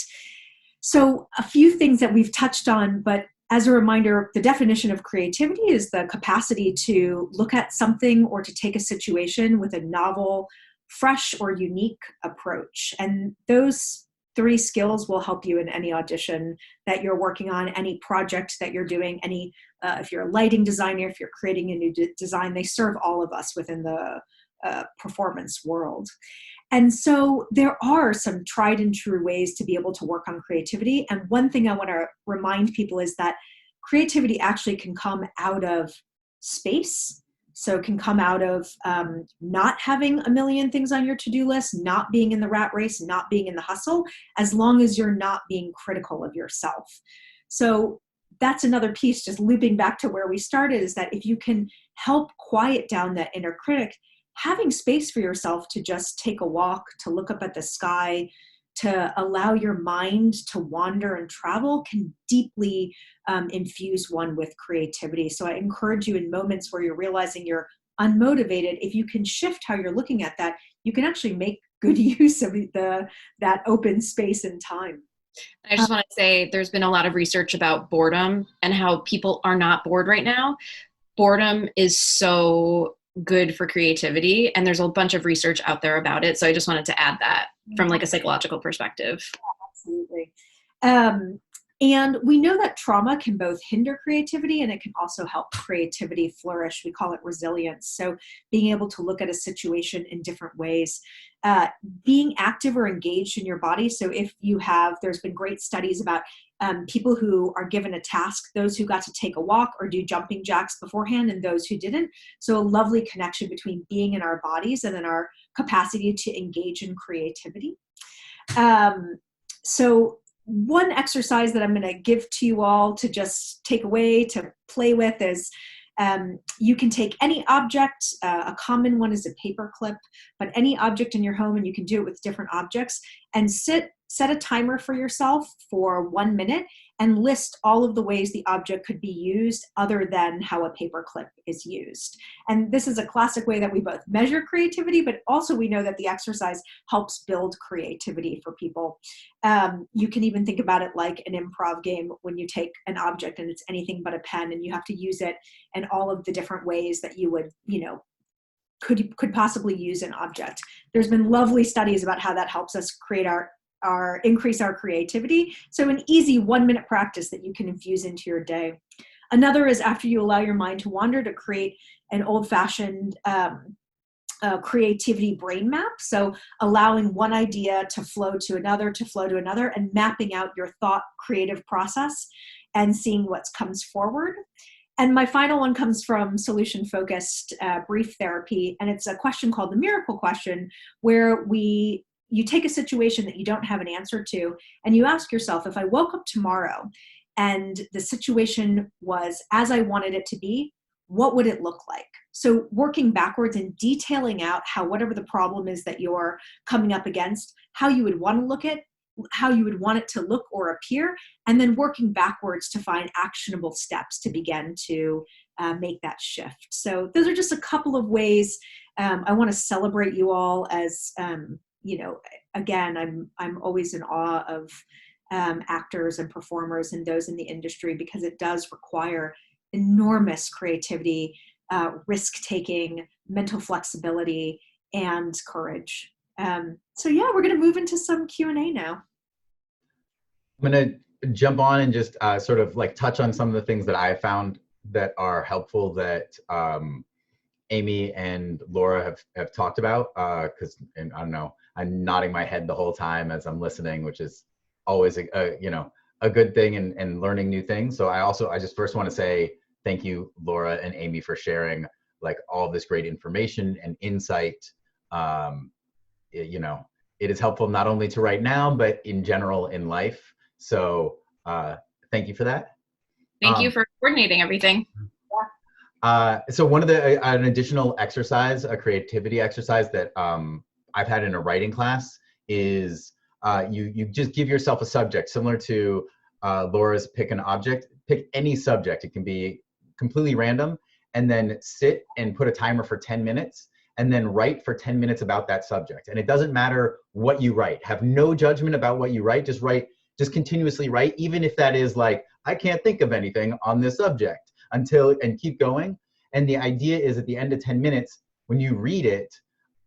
So a few things that we've touched on, but as a reminder, the definition of creativity is the capacity to look at something or to take a situation with a novel, fresh, or unique approach. And those 3 skills will help you in any audition that you're working on, any project that you're doing, any if you're a lighting designer, if you're creating a new design, they serve all of us within the performance world. And so there are some tried and true ways to be able to work on creativity. And one thing I want to remind people is that creativity actually can come out of space. So it can come out of not having a million things on your to-do list, not being in the rat race, not being in the hustle, as long as you're not being critical of yourself. So that's another piece, just looping back to where we started, is that if you can help quiet down that inner critic, having space for yourself to just take a walk, to look up at the sky, to allow your mind to wander and travel can deeply infuse one with creativity. So I encourage you, in moments where you're realizing you're unmotivated, if you can shift how you're looking at that, you can actually make good use of that open space and time. I just want to say there's been a lot of research about boredom and how people are not bored right now. Boredom is so good for creativity, and there's a bunch of research out there about it. So I just wanted to add that from like a psychological perspective. Absolutely. And we know that trauma can both hinder creativity and it can also help creativity flourish. We call it resilience. So being able to look at a situation in different ways, being active or engaged in your body. So if you have, there's been great studies about people who are given a task, those who got to take a walk or do jumping jacks beforehand and those who didn't. So a lovely connection between being in our bodies and then our capacity to engage in creativity. So one exercise that I'm going to give to you all to just take away, to play with, is you can take any object. A common one is a paper clip, but any object in your home, and you can do it with different objects, and set a timer for yourself for 1 minute and list all of the ways the object could be used other than how a paper clip is used. And this is a classic way that we both measure creativity, but also we know that the exercise helps build creativity for people. You can even think about it like an improv game when you take an object and it's anything but a pen and you have to use it in all of the different ways that you would, could possibly use an object. There's been lovely studies about how that helps us create increase our creativity. So an easy 1 minute practice that you can infuse into your day. Another is, after you allow your mind to wander, to create an old-fashioned creativity brain map. So allowing one idea to flow to another, and mapping out your thought creative process and seeing what comes forward. And my final one comes from solution-focused brief therapy, and it's a question called the miracle question, where you take a situation that you don't have an answer to, and you ask yourself, if I woke up tomorrow and the situation was as I wanted it to be, what would it look like? So working backwards and detailing out how whatever the problem is that you're coming up against, how you would want to look at, how you would want it to look or appear, and then working backwards to find actionable steps to begin to make that shift. So those are just a couple of ways. I want to celebrate you all as, again, I'm always in awe of actors and performers and those in the industry, because it does require enormous creativity, risk-taking, mental flexibility, and courage. So yeah, we're going to move into some Q&A now. I'm going to jump on and just sort of like touch on some of the things that I found that are helpful that Amy and Laura have talked about, because I don't know, I'm nodding my head the whole time as I'm listening, which is always a good thing and learning new things. So I just first want to say thank you, Laura and Amy, for sharing like all this great information and insight. It is helpful not only to right now, but in general in life. So thank you for that. Thank you for coordinating everything. So one of an additional exercise, a creativity exercise that I've had in a writing class is you just give yourself a subject similar to Laura's pick an object, pick any subject. It can be completely random, and then sit and put a timer for 10 minutes and then write for 10 minutes about that subject. And it doesn't matter what you write. Have no judgment about what you write. Just write just continuously write, even if that is like, I can't think of anything on this subject and keep going. And the idea is at the end of 10 minutes, when you read it,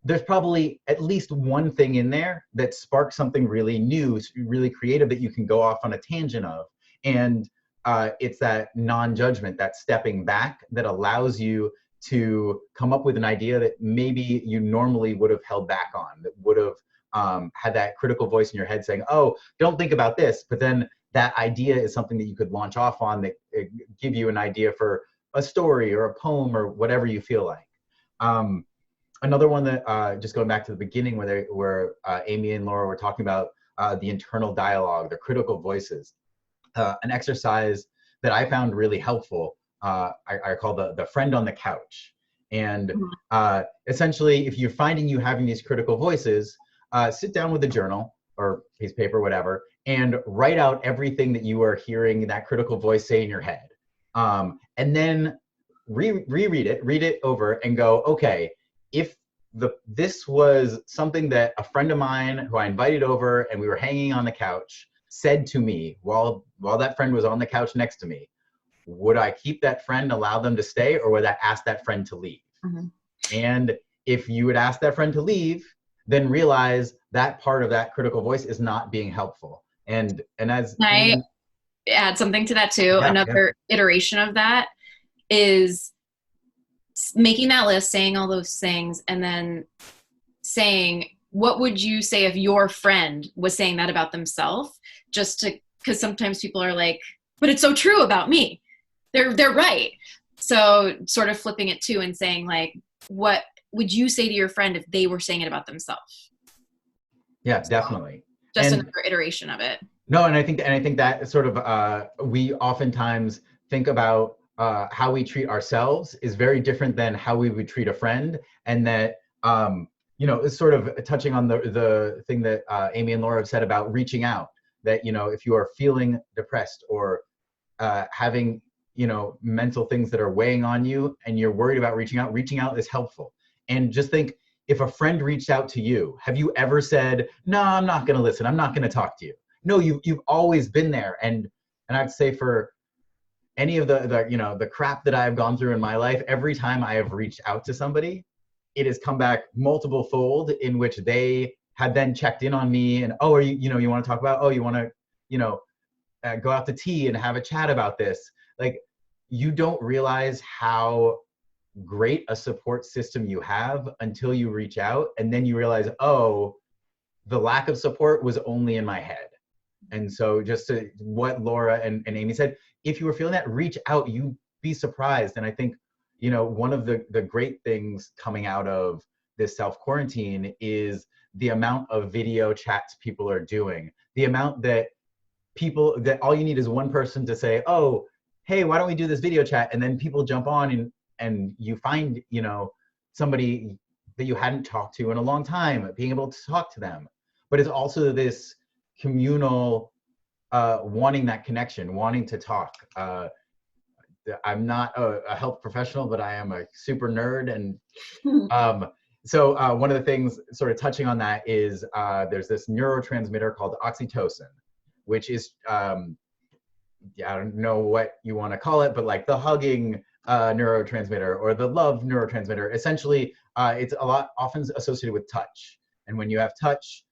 there's probably at least one thing in there that sparks something really new, really creative that you can go off on a tangent of. And it's that non-judgment, that stepping back that allows you to come up with an idea that maybe you normally would have held back on, that would have had that critical voice in your head saying, oh, don't think about this. But then that idea is something that you could launch off on that give you an idea for a story or a poem or whatever you feel like. Another one that, just going back to the beginning where Amy and Laura were talking about the internal dialogue, the critical voices, an exercise that I found really helpful, I call the friend on the couch. And essentially, if you're finding you having these critical voices, sit down with a journal or piece of paper, whatever, and write out everything that you are hearing that critical voice say in your head. And then reread it, read it over and go, okay, if this was something that a friend of mine who I invited over and we were hanging on the couch said to me while that friend was on the couch next to me, would I keep that friend, allow them to stay, or would I ask that friend to leave? Mm-hmm. And if you would ask that friend to leave, then realize that part of that critical voice is not being helpful. And as I add something to that too. Yeah, Another iteration of that is making that list, saying all those things, and then saying, what would you say if your friend was saying that about themselves? Because sometimes people are like, but it's so true about me. They're right. So sort of flipping it too and saying like, what would you say to your friend if they were saying it about themselves? Yeah, definitely. Just another iteration of it. No, and I think that sort of we oftentimes think about how we treat ourselves is very different than how we would treat a friend, and that it's sort of touching on the thing that Amy and Laura have said about reaching out. That if you are feeling depressed or having mental things that are weighing on you, and you're worried about reaching out is helpful. And just think, if a friend reached out to you, have you ever said, no, I'm not going to listen, I'm not going to talk to you? No, you've always been there. And I'd say for any of the crap that I've gone through in my life, every time I have reached out to somebody, it has come back multiple fold, in which they had then checked in on me and, oh, are you want to talk about, oh, you want to, go out to tea and have a chat about this. Like, you don't realize how great a support system you have until you reach out, and then you realize, oh, the lack of support was only in my head. And so just to what Laura and Amy said, if you were feeling that, reach out, you'd be surprised. And I think, one of the great things coming out of this self-quarantine is the amount of video chats people are doing, the amount that all you need is one person to say, oh, hey, why don't we do this video chat? And then people jump on and you find, somebody that you hadn't talked to in a long time, being able to talk to them. But it's also this communal wanting that connection, wanting to talk. I'm not a health professional, but I am a super nerd. And so one of the things sort of touching on that is there's this neurotransmitter called oxytocin, which is, I don't know what you want to call it, but like the hugging neurotransmitter or the love neurotransmitter. Essentially, it's often associated with touch. And when you have touch,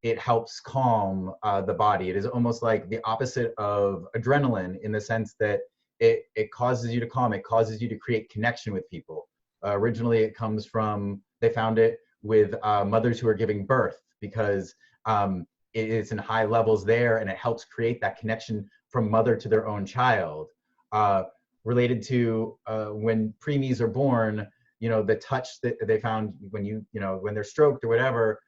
it helps calm the body. It is almost like the opposite of adrenaline, in the sense that it causes you to calm, it causes you to create connection with people. Originally, it comes from, they found it with mothers who are giving birth, because it's in high levels there, and it helps create that connection from mother to their own child. Related to when preemies are born, the touch that they found when when they're stroked or whatever,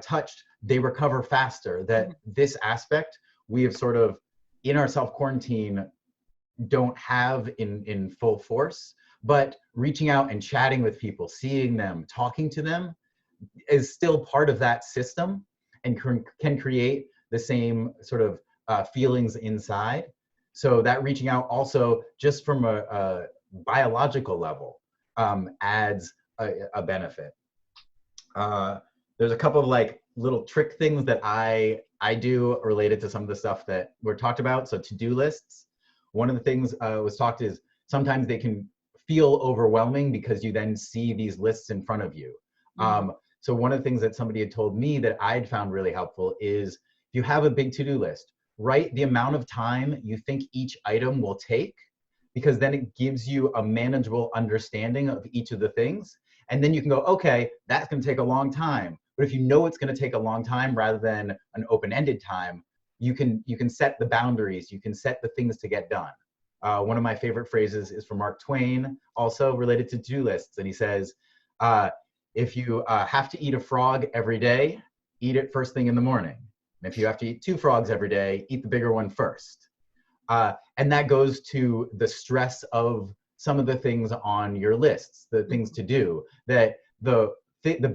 touched, they recover faster. That this aspect we have sort of in our self-quarantine don't have in full force, but reaching out and chatting with people, seeing them, talking to them is still part of that system, and can create the same sort of feelings inside. So that reaching out also, just from a biological level, adds a benefit. There's a couple of like little trick things that I I do related to some of the stuff that we're talked about. So to-do lists, one of the things was talked is sometimes they can feel overwhelming because you then see these lists in front of you. So one of the things that somebody had told me that I'd found really helpful is if you have a big to-do list, write the amount of time you think each item will take, because then it gives you a manageable understanding of each of the things. And then you can go, okay, that's gonna take a long time. But if you know it's gonna take a long time rather than an open-ended time, you can set the boundaries, you can set the things to get done. One of my favorite phrases is from Mark Twain, also related to to-do lists. And he says, if you have to eat a frog every day, eat it first thing in the morning. And if you have to eat 2 frogs every day, eat the bigger one first. And that goes to the stress of some of the things on your lists, the things to do. That the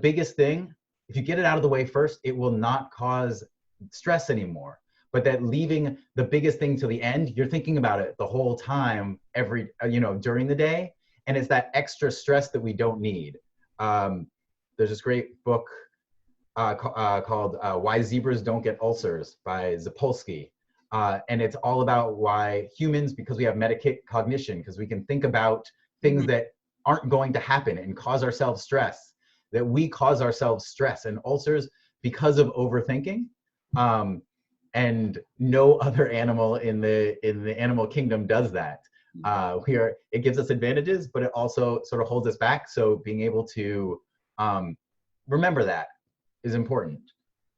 biggest thing, if you get it out of the way first, it will not cause stress anymore. But that leaving the biggest thing to the end, you're thinking about it the whole time, during the day. And it's that extra stress that we don't need. There's this great book called Why Zebras Don't Get Ulcers by Zapolsky. And it's all about why humans, because we have metacognition, because we can think about things that aren't going to happen and cause ourselves stress, that we cause ourselves stress and ulcers because of overthinking. And no other animal in the animal kingdom does that. It gives us advantages, but it also sort of holds us back. So being able to remember that is important.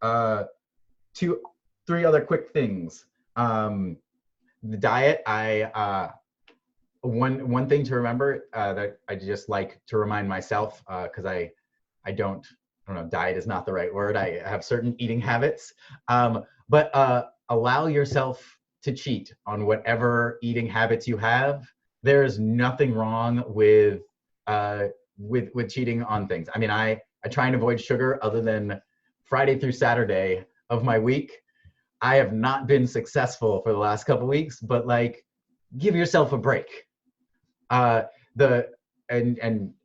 2, 3 other quick things. The diet, one thing to remember that I just like to remind myself, because I don't know, diet is not the right word. I have certain eating habits, but allow yourself to cheat on whatever eating habits you have. There's nothing wrong with cheating on things. I mean, I try and avoid sugar other than Friday through Saturday of my week. I have not been successful for the last couple weeks, but like, give yourself a break. And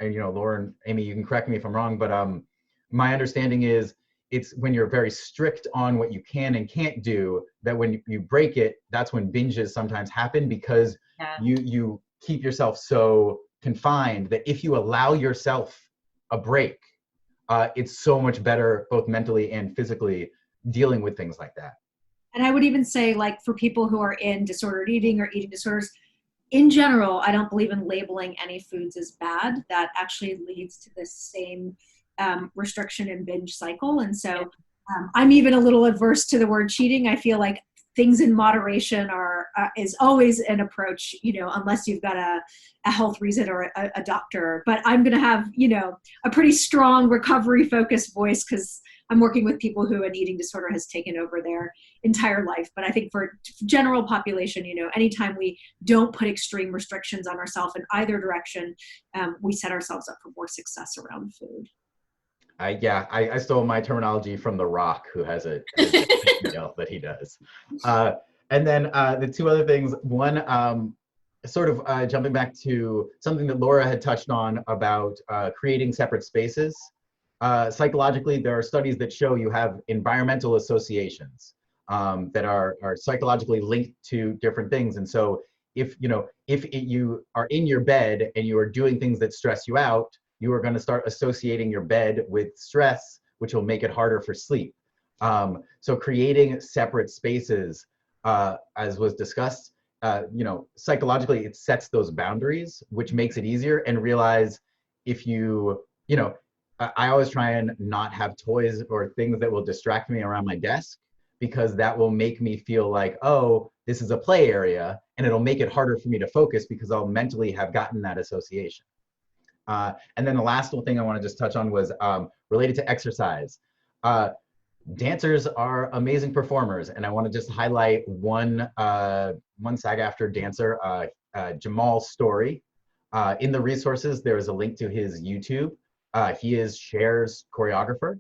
Lauren, Amy, you can correct me if I'm wrong, but my understanding is it's when you're very strict on what you can and can't do, that when you break it, that's when binges sometimes happen, because you keep yourself so confined that if you allow yourself a break, it's so much better, both mentally and physically, dealing with things like that. And I would even say, like, for people who are in disordered eating or eating disorders, in general, I don't believe in labeling any foods as bad. That actually leads to this same restriction and binge cycle. And so I'm even a little adverse to the word cheating. I feel like things in moderation is always an approach, unless you've got a health reason or a doctor. But I'm going to have, a pretty strong recovery focused voice, because I'm working with people who an eating disorder has taken over their entire life. But I think for general population, anytime we don't put extreme restrictions on ourselves in either direction, we set ourselves up for more success around food. I stole my terminology from The Rock, who has a meal that he does. And then the 2 other things, one, jumping back to something that Laura had touched on about creating separate spaces. Psychologically, there are studies that show you have environmental associations that are psychologically linked to different things. And so if you are in your bed and you are doing things that stress you out, you are going to start associating your bed with stress, which will make it harder for sleep. So creating separate spaces, as was discussed, psychologically, it sets those boundaries, which makes it easier. And realize if I always try and not have toys or things that will distract me around my desk, because that will make me feel like, oh, this is a play area, and it'll make it harder for me to focus because I'll mentally have gotten that association. And then the last thing I want to just touch on was related to exercise. Dancers are amazing performers, and I want to just highlight one SAG-AFTRA dancer, Jamal's story. In the resources, there is a link to his YouTube. He is Cher's choreographer.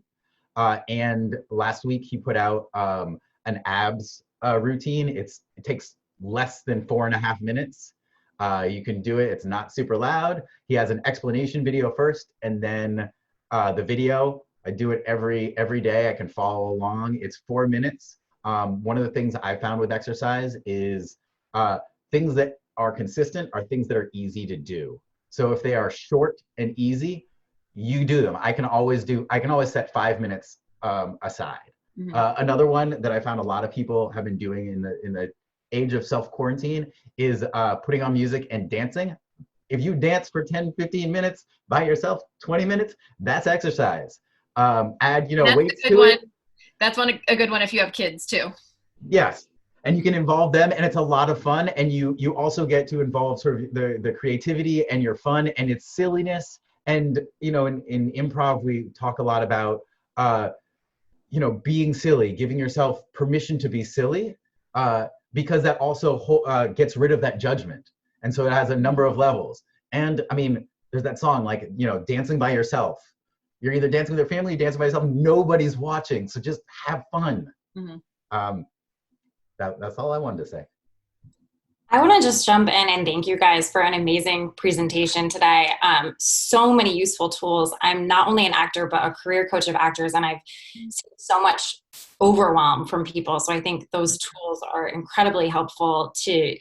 And last week he put out an abs routine. It takes less than 4.5 minutes. You can do it, it's not super loud. He has an explanation video first, and then the video. I do it every day. I can follow along. It's 4 minutes one of the things I found with exercise is things that are consistent are things that are easy to do. So if they are short and easy, you do them. I can always set 5 minutes aside. Another one that I found a lot of people have been doing in the age of self-quarantine is putting on music and dancing. If you dance for 10, 15 minutes by yourself, 20 minutes, that's exercise. Add, weights to it. That's a good one if you have kids too. Yes. And you can involve them, and it's a lot of fun. And you also get to involve sort of the creativity and your fun and its silliness. And, in improv, we talk a lot about, being silly, giving yourself permission to be silly, because that also gets rid of that judgment. And so it has a number of levels. And I mean, there's that song, like, dancing by yourself. You're either dancing with your family, dancing by yourself, nobody's watching. So just have fun. That's all I wanted to say. I want to just jump in and thank you guys for an amazing presentation today. So many useful tools. I'm not only an actor, but a career coach of actors, and I've seen so much overwhelm from people. So I think those tools are incredibly helpful to,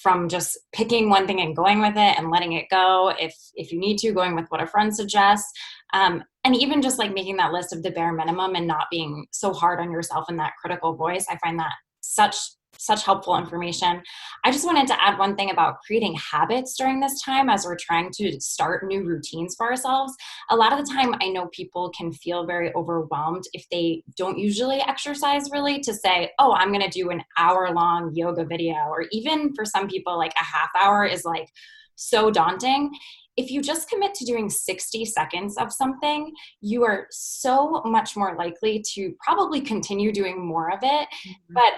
from just picking one thing and going with it and letting it go. If you need to, going with what a friend suggests. And even just like making that list of the bare minimum and not being so hard on yourself in that critical voice. I find that such helpful information. I just wanted to add one thing about creating habits during this time as we're trying to start new routines for ourselves. A lot of the time, I know people can feel very overwhelmed if they don't usually exercise, really, to say, oh, I'm going to do an hour-long yoga video, or even for some people, like a half hour is like so daunting. If you just commit to doing 60 seconds of something, you are so much more likely to probably continue doing more of it. But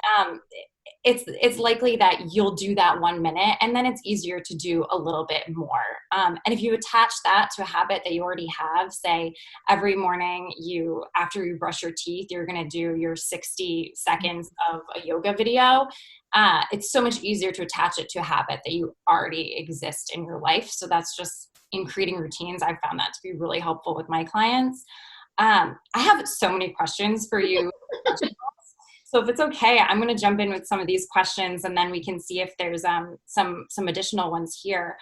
it's likely that you'll do that 1 minute, and then it's easier to do a little bit more. And if you attach that to a habit that you already have, say every morning after you brush your teeth, you're going to do your 60 seconds of a yoga video. It's so much easier to attach it to a habit that you already exist in your life. So that's just in creating routines. I found that to be really helpful with my clients. I have so many questions for you. So if it's okay, I'm going to jump in with some of these questions, and then we can see if there's some additional ones here.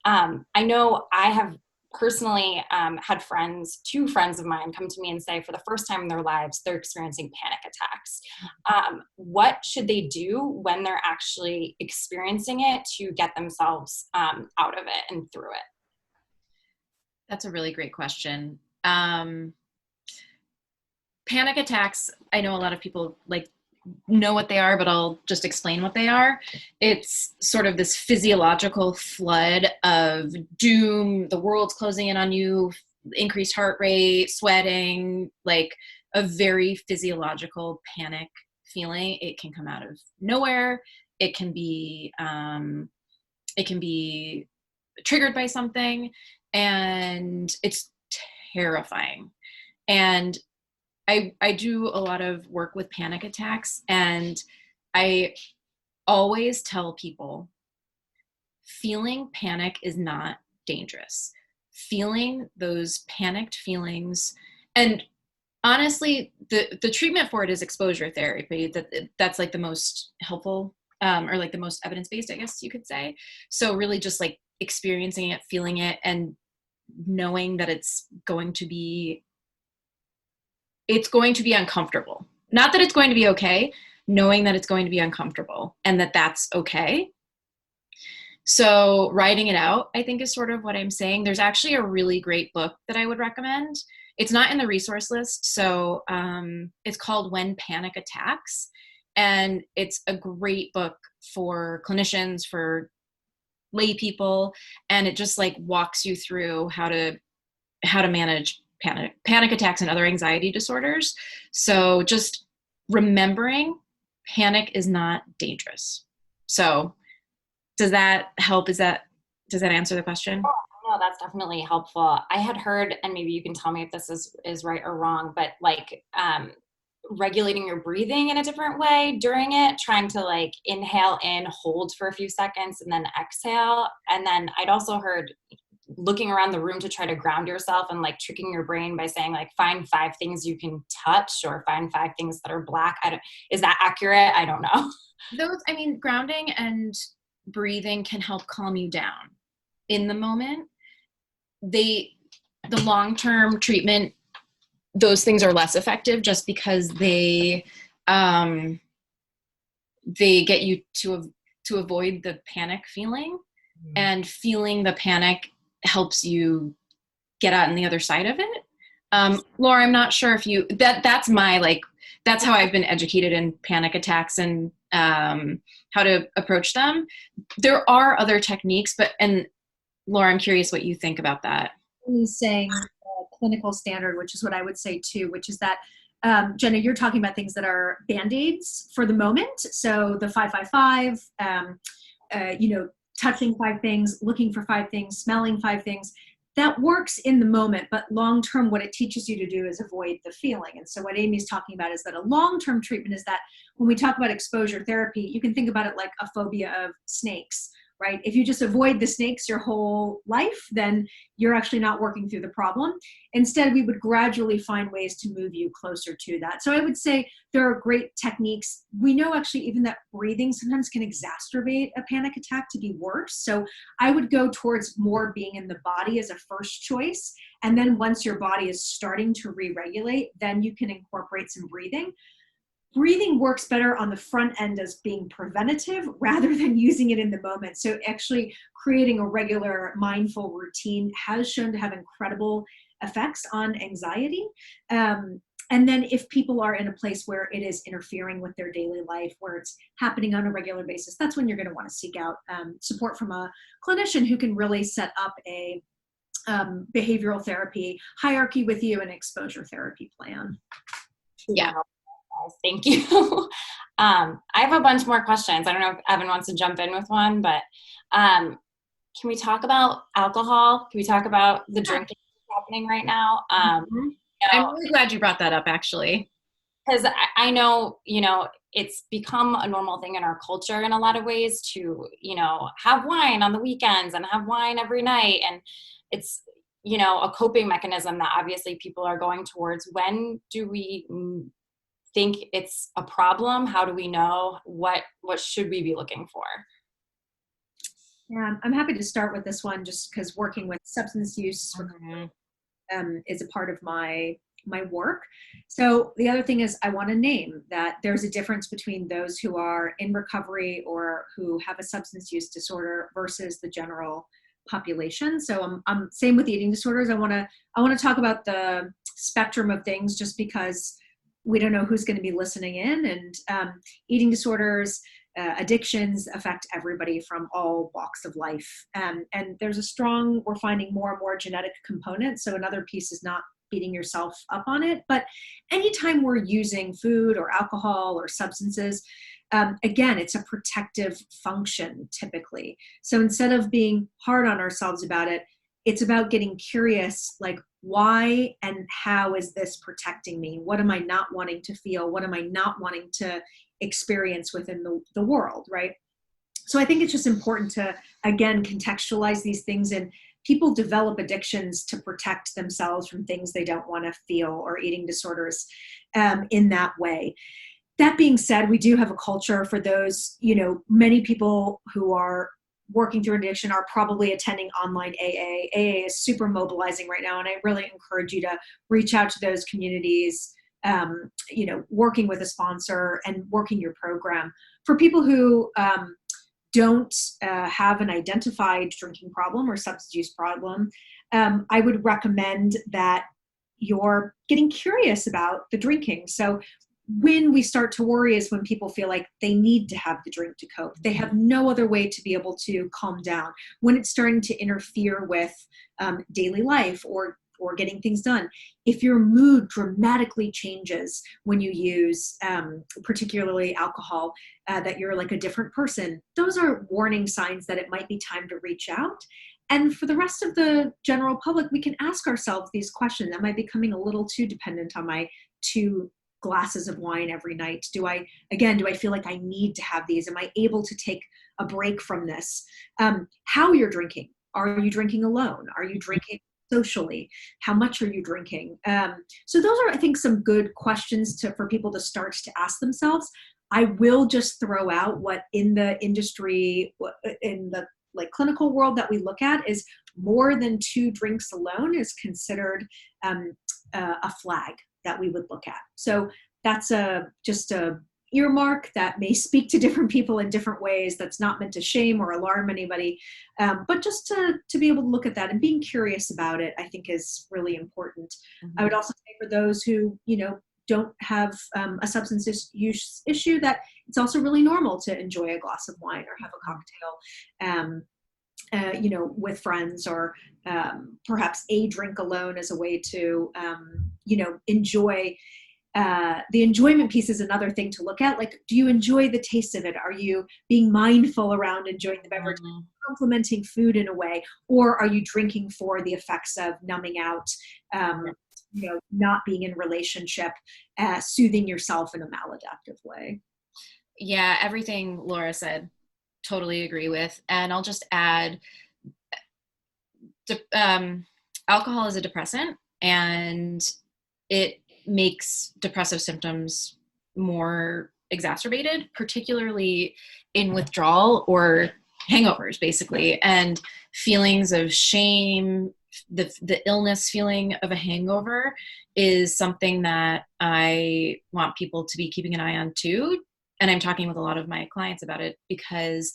I know I have personally had two friends of mine come to me and say for the first time in their lives, they're experiencing panic attacks. What should they do when they're actually experiencing it to get themselves out of it and through it? That's a really great question. Panic attacks, I know a lot of people know what they are, but I'll just explain what they are. It's sort of this physiological flood of doom, the world's closing in on you, increased heart rate, sweating, like a very physiological panic feeling. It can come out of nowhere. It can be triggered by something, and it's terrifying. And I do a lot of work with panic attacks, and I always tell people feeling panic is not dangerous. Feeling those panicked feelings, and honestly, the treatment for it is exposure therapy. That's like the most helpful, or like the most evidence-based, I guess you could say. So really just like experiencing it, feeling it, and knowing that it's going to be uncomfortable. Not that it's going to be okay, knowing that it's going to be uncomfortable and that that's okay. So writing it out, I think, is sort of what I'm saying. There's actually a really great book that I would recommend. It's not in the resource list. So it's called When Panic Attacks. And it's a great book for clinicians, for lay people. And it just like walks you through how to manage panic attacks and other anxiety disorders. So just remembering panic is not dangerous. So does that help? Does that answer the question? No, that's definitely helpful. I had heard, and maybe you can tell me if this is right or wrong, but like regulating your breathing in a different way during it, trying to like inhale in, hold for a few seconds, and then exhale. And then I'd also heard looking around the room to try to ground yourself and like tricking your brain by saying like, find 5 things you can touch or find 5 things that are black. Is that accurate? I don't know. I mean, grounding and breathing can help calm you down in the moment. The long-term treatment, those things are less effective just because they get you to avoid the panic feeling, and feeling the panic helps you get out on the other side of it. Laura, I'm not sure if that's how I've been educated in panic attacks and how to approach them. There are other techniques, and Laura, I'm curious what you think about that. He's saying clinical standard, which is what I would say too, which is that, Jenna, you're talking about things that are Band-Aids for the moment. So the 5-5-5, touching 5 things, looking for 5 things, smelling 5 things. That works in the moment, but long-term, what it teaches you to do is avoid the feeling. And so what Amy's talking about is that a long-term treatment is that when we talk about exposure therapy, you can think about it like a phobia of snakes, right? If you just avoid the snakes your whole life, then you're actually not working through the problem. Instead, we would gradually find ways to move you closer to that. So I would say there are great techniques. We know actually even that breathing sometimes can exacerbate a panic attack to be worse. So I would go towards more being in the body as a first choice. And then once your body is starting to re-regulate, then you can incorporate some breathing. Breathing works better on the front end as being preventative rather than using it in the moment. So actually creating a regular mindful routine has shown to have incredible effects on anxiety. And then if people are in a place where it is interfering with their daily life, where it's happening on a regular basis, that's when you're going to want to seek out support from a clinician who can really set up a behavioral therapy hierarchy with you, an exposure therapy plan. Yeah. Thank you. I have a bunch more questions. I don't know if Evan wants to jump in with one, but can we talk about alcohol? Can we talk about the drinking that's happening right now? I'm really glad you brought that up, actually. Because I know, it's become a normal thing in our culture in a lot of ways to, have wine on the weekends and have wine every night. And it's, a coping mechanism that obviously people are going towards. When do we think it's a problem? How do we know? What should we be looking for? Yeah, I'm happy to start with this one just because working with substance use is a part of my work. So the other thing is I want to name that there's a difference between those who are in recovery or who have a substance use disorder versus the general population. So I'm same with eating disorders. I want to talk about the spectrum of things just because we don't know who's going to be listening in, and eating disorders, addictions affect everybody from all walks of life. And there's we're finding more and more genetic components. So another piece is not beating yourself up on it. But anytime we're using food or alcohol or substances, again, it's a protective function typically. So instead of being hard on ourselves about it, it's about getting curious, like, why and how is this protecting me? What am I not wanting to feel? What am I not wanting to experience within the world, right? So I think it's just important to, again, contextualize these things. And people develop addictions to protect themselves from things they don't want to feel, or eating disorders in that way. That being said, we do have a culture for those, many people who are working through addiction are probably attending online AA. AA is super mobilizing right now, and I really encourage you to reach out to those communities, working with a sponsor and working your program. For people who don't have an identified drinking problem or substance use problem, I would recommend that you're getting curious about the drinking. So when we start to worry is when people feel like they need to have the drink to cope. They have no other way to be able to calm down. When it's starting to interfere with daily life or getting things done. If your mood dramatically changes when you use particularly alcohol, that you're like a different person, those are warning signs that it might be time to reach out. And for the rest of the general public, we can ask ourselves these questions. Am I becoming a little too dependent on my 2 glasses of wine every night? Do I feel like I need to have these? Am I able to take a break from this? How you're drinking Are you drinking alone? Are you drinking socially? How much are you drinking? So those are, I think, some good questions for people to start to ask themselves. I will just throw out what in the industry, in the like clinical world that we look at, is more than 2 drinks alone is considered a flag that we would look at. So that's just a earmark that may speak to different people in different ways. That's not meant to shame or alarm anybody, but just to be able to look at that and being curious about it, I think is really important. Mm-hmm. I would also say for those who, don't have a substance use issue, that it's also really normal to enjoy a glass of wine or have a cocktail, with friends, or perhaps a drink alone as a way to, enjoy. The enjoyment piece is another thing to look at. Like, do you enjoy the taste of it? Are you being mindful around enjoying the beverage, complementing food in a way? Or are you drinking for the effects of numbing out, not being in relationship, soothing yourself in a maladaptive way? Yeah, everything Laura said, totally agree with. And I'll just add, alcohol is a depressant, and it makes depressive symptoms more exacerbated, particularly in withdrawal or hangovers, basically, and feelings of shame. The illness feeling of a hangover is something that I want people to be keeping an eye on too. And I'm talking with a lot of my clients about it, because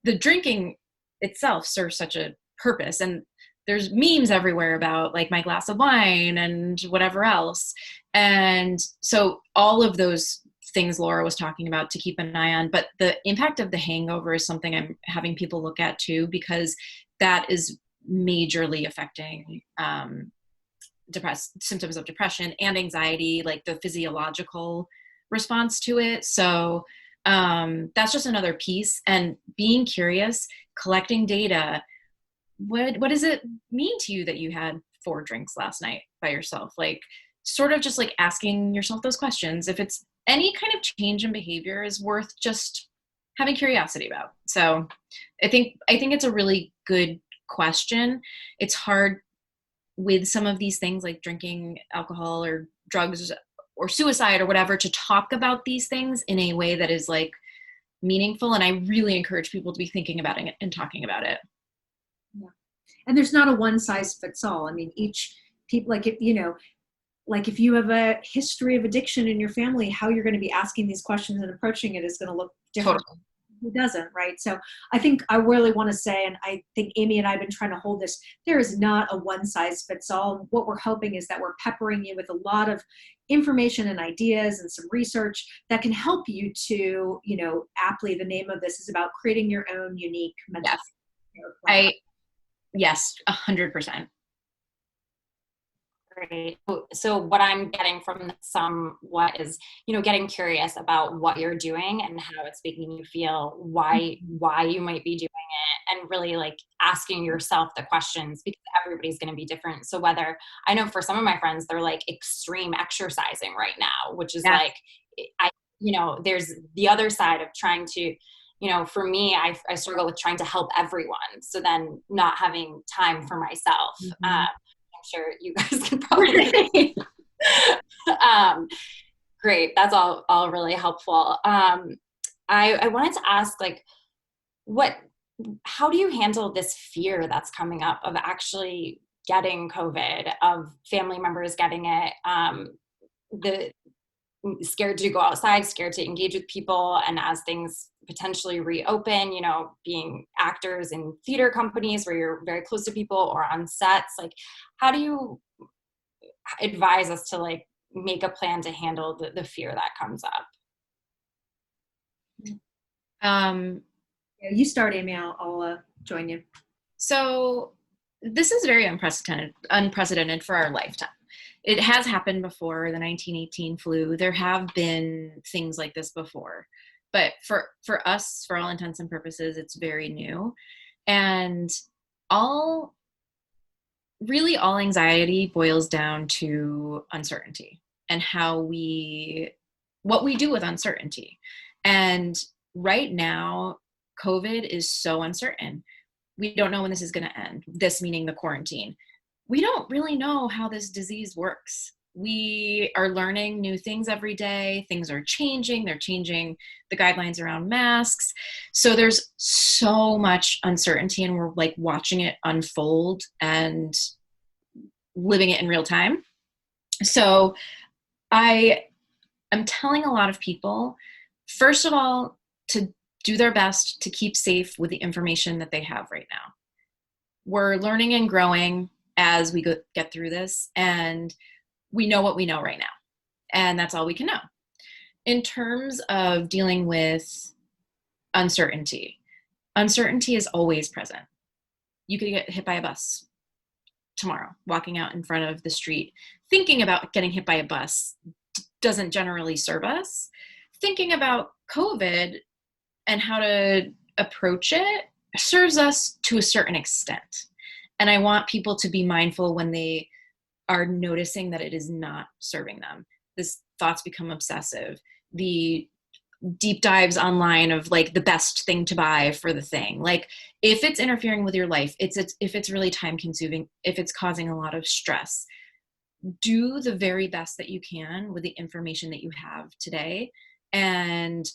the drinking itself serves such a purpose. And there's memes everywhere about like my glass of wine and whatever else. And so all of those things Laura was talking about to keep an eye on, but the impact of the hangover is something I'm having people look at too, because that is majorly affecting symptoms of depression and anxiety, like the physiological response to it. So that's just another piece. And being curious, collecting data. What does it mean to you that you had 4 drinks last night by yourself? Like, sort of just like asking yourself those questions. If it's any kind of change in behavior, is worth just having curiosity about. So I think it's a really good question. It's hard with some of these things like drinking alcohol or drugs or suicide or whatever to talk about these things in a way that is like meaningful. And I really encourage people to be thinking about it and talking about it. Yeah. And there's not a one size fits all. I mean, each people, like, if you have a history of addiction in your family, how you're going to be asking these questions and approaching it is going to look different. Totally. Who doesn't, right? So I think I really want to say, and I think Amy and I have been trying to hold this, there is not a one size fits all. What we're hoping is that we're peppering you with a lot of information and ideas and some research that can help you to, aptly, the name of this is about creating your own unique mental health plan. Yes, 100%. Great. So what I'm getting from somewhat is, getting curious about what you're doing and how it's making you feel, why you might be doing it, and really like asking yourself the questions, because everybody's going to be different. So whether, I know for some of my friends, they're like extreme exercising right now, which is like, there's the other side of trying to, for me, I struggle with trying to help everyone. So then not having time for myself. Mm-hmm. I'm sure you guys can probably great. That's all really helpful. I wanted to ask, like, how do you handle this fear that's coming up of actually getting COVID, of family members getting it, the scared to go outside, scared to engage with people, and as things potentially reopen, being actors in theater companies where you're very close to people or on sets, like, how do you advise us to like make a plan to handle the fear that comes up? You start, Amy. I'll join you. So this is very unprecedented for our lifetime. It has happened before, the 1918 flu. There have been things like this before. But for us, for all intents and purposes, it's very new. And all anxiety boils down to uncertainty and what we do with uncertainty. And right now, COVID is so uncertain. we don't know when this is going to end. This meaning the quarantine. We don't really know how this disease works. We are learning new things every day. Things are changing. They're changing the guidelines around masks. So there's so much uncertainty, and we're like watching it unfold and living it in real time. So I am telling a lot of people, first of all, to do their best to keep safe with the information that they have right now. We're learning and growing as we get through this, and we know what we know right now, and that's all we can know. In terms of dealing with uncertainty is always present. You could get hit by a bus tomorrow, walking out in front of the street. Thinking about getting hit by a bus doesn't generally serve us. Thinking about COVID and how to approach it serves us to a certain extent. And I want people to be mindful when they are noticing that it is not serving them. These thoughts become obsessive. The deep dives online of like the best thing to buy for the thing. Like if it's interfering with your life, if it's really time consuming, if it's causing a lot of stress, do the very best that you can with the information that you have today, and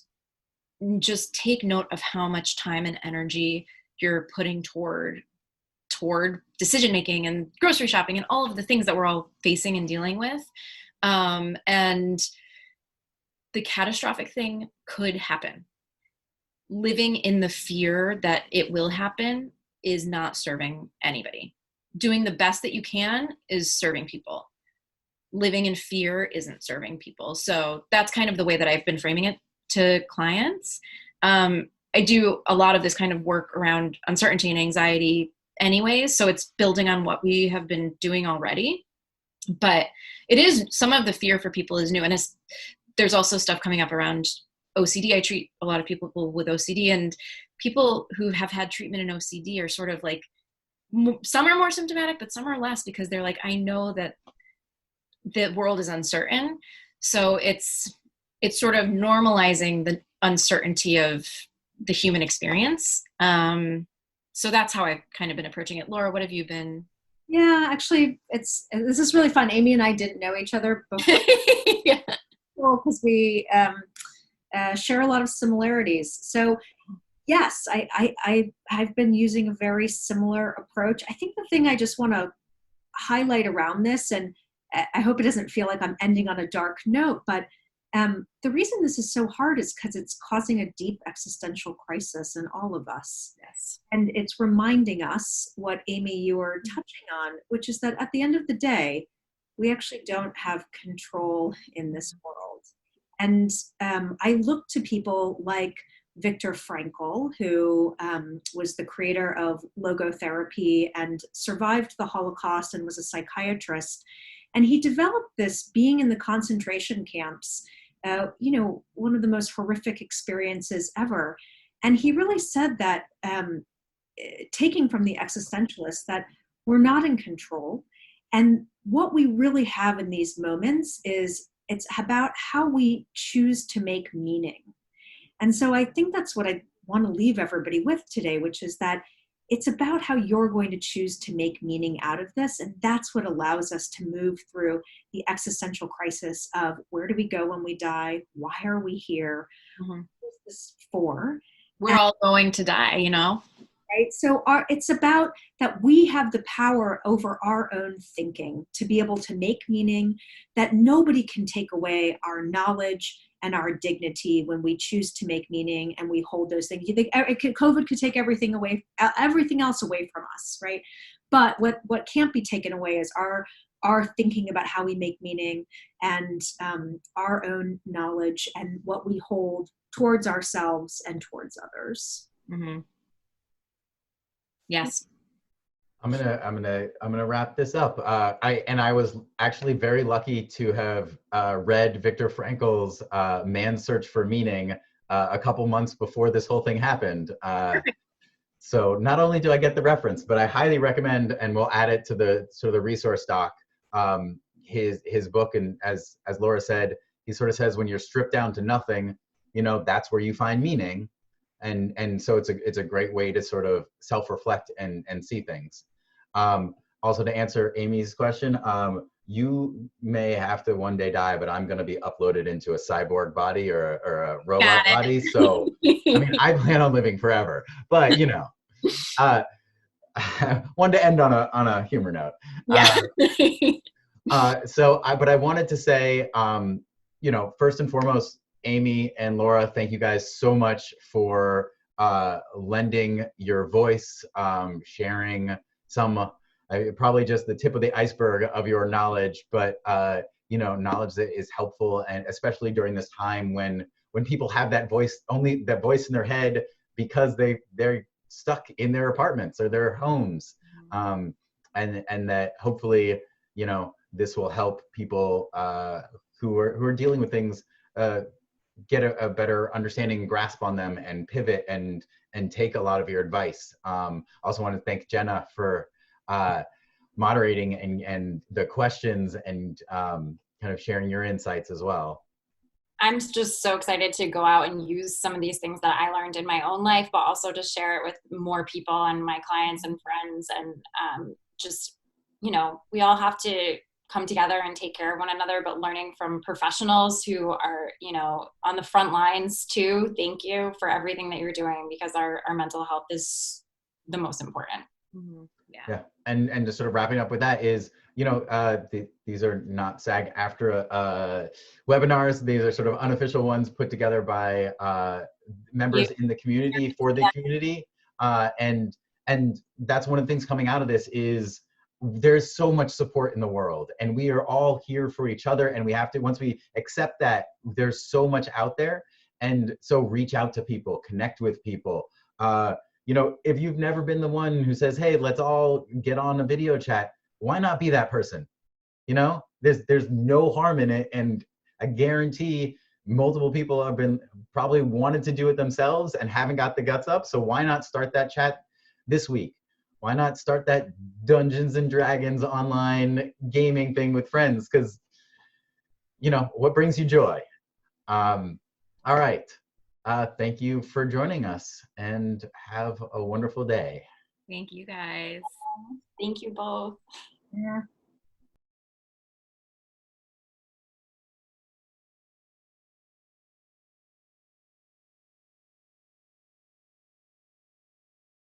just take note of how much time and energy you're putting toward decision making and grocery shopping and all of the things that we're all facing and dealing with. And the catastrophic thing could happen. Living in the fear that it will happen is not serving anybody. Doing the best that you can is serving people. Living in fear isn't serving people. So that's kind of the way that I've been framing it to clients. I do a lot of this kind of work around uncertainty and anxiety anyways, so it's building on what we have been doing already. But it is, some of the fear for people is new, and there's also stuff coming up around OCD. I treat a lot of people with OCD, and people who have had treatment in OCD are sort of like, some are more symptomatic, but some are less, because they're like, I know that the world is uncertain. So it's sort of normalizing the uncertainty of the human experience. So that's how I've kind of been approaching it. Laura, what have you been? Yeah, actually, this is really fun. Amy and I didn't know each other before. Yeah. Well, because we share a lot of similarities. So yes, I've been using a very similar approach. I think the thing I just want to highlight around this, and I hope it doesn't feel like I'm ending on a dark note, but the reason this is so hard is because it's causing a deep existential crisis in all of us. Yes. And it's reminding us what, Amy, you were touching on, which is that at the end of the day, we actually don't have control in this world. And I look to people like Viktor Frankl, who was the creator of logotherapy and survived the Holocaust and was a psychiatrist. And he developed this, being in the concentration camps, one of the most horrific experiences ever. And he really said that, taking from the existentialists, that we're not in control. And what we really have in these moments is it's about how we choose to make meaning. And so I think that's what I want to leave everybody with today, which is that it's about how you're going to choose to make meaning out of this. And that's what allows us to move through the existential crisis of, where do we go when we die? Why are we here? Mm-hmm. What is this for? We're all going to die, Right? So it's about that we have the power over our own thinking to be able to make meaning, that nobody can take away our knowledge and our dignity when we choose to make meaning and we hold those things. You think COVID could take everything else away from us, right? But what can't be taken away is our thinking about how we make meaning, and our own knowledge and what we hold towards ourselves and towards others. Mm-hmm. Yes. I'm gonna wrap this up. I was actually very lucky to have read Viktor Frankl's Man's Search for Meaning a couple months before this whole thing happened. So not only do I get the reference, but I highly recommend, and we'll add it to the sort of the resource doc, his book. And as Laura said, he sort of says, when you're stripped down to nothing, that's where you find meaning. And so it's a great way to sort of self-reflect and see things. Also, to answer Amy's question, you may have to one day die, but I'm going to be uploaded into a cyborg body or a robot body. So, I mean, I plan on living forever, but you know, one to end on a humor note. Yeah. But I wanted to say, you know, first and foremost, Amy and Laura, thank you guys so much for lending your voice, sharing some, probably just the tip of the iceberg of your knowledge, but you know, knowledge that is helpful, and especially during this time when people have that voice, only that voice in their head because they're stuck in their apartments or their homes, and that hopefully, you know, this will help people who are dealing with things get a better understanding and grasp on them and pivot and take a lot of your advice. Also want to thank Jenna for moderating and the questions and kind of sharing your insights as well. I'm just so excited to go out and use some of these things that I learned in my own life, but also to share it with more people and my clients and friends. And just, you know, we all have to come together and take care of one another, but learning from professionals who are, you know, on the front lines too. Thank you for everything that you're doing, because our mental health is the most important. Mm-hmm. Yeah. And just sort of wrapping up with that is, you know, these are not SAG-AFTRA webinars. These are sort of unofficial ones put together by members in the community for the community. And that's one of the things coming out of this is there's so much support in the world, and we are all here for each other. And we have to, once we accept that there's so much out there, and so reach out to people, connect with people. You know, if you've never been the one who says, hey, let's all get on a video chat, why not be that person? You know, there's no harm in it. And I guarantee multiple people have been probably wanted to do it themselves and haven't got the guts up. So why not start that chat this week? Why not start that Dungeons and Dragons online gaming thing with friends? Because, you know, what brings you joy? All right. Thank you for joining us, and have a wonderful day. Thank you guys. Thank you both. Yeah.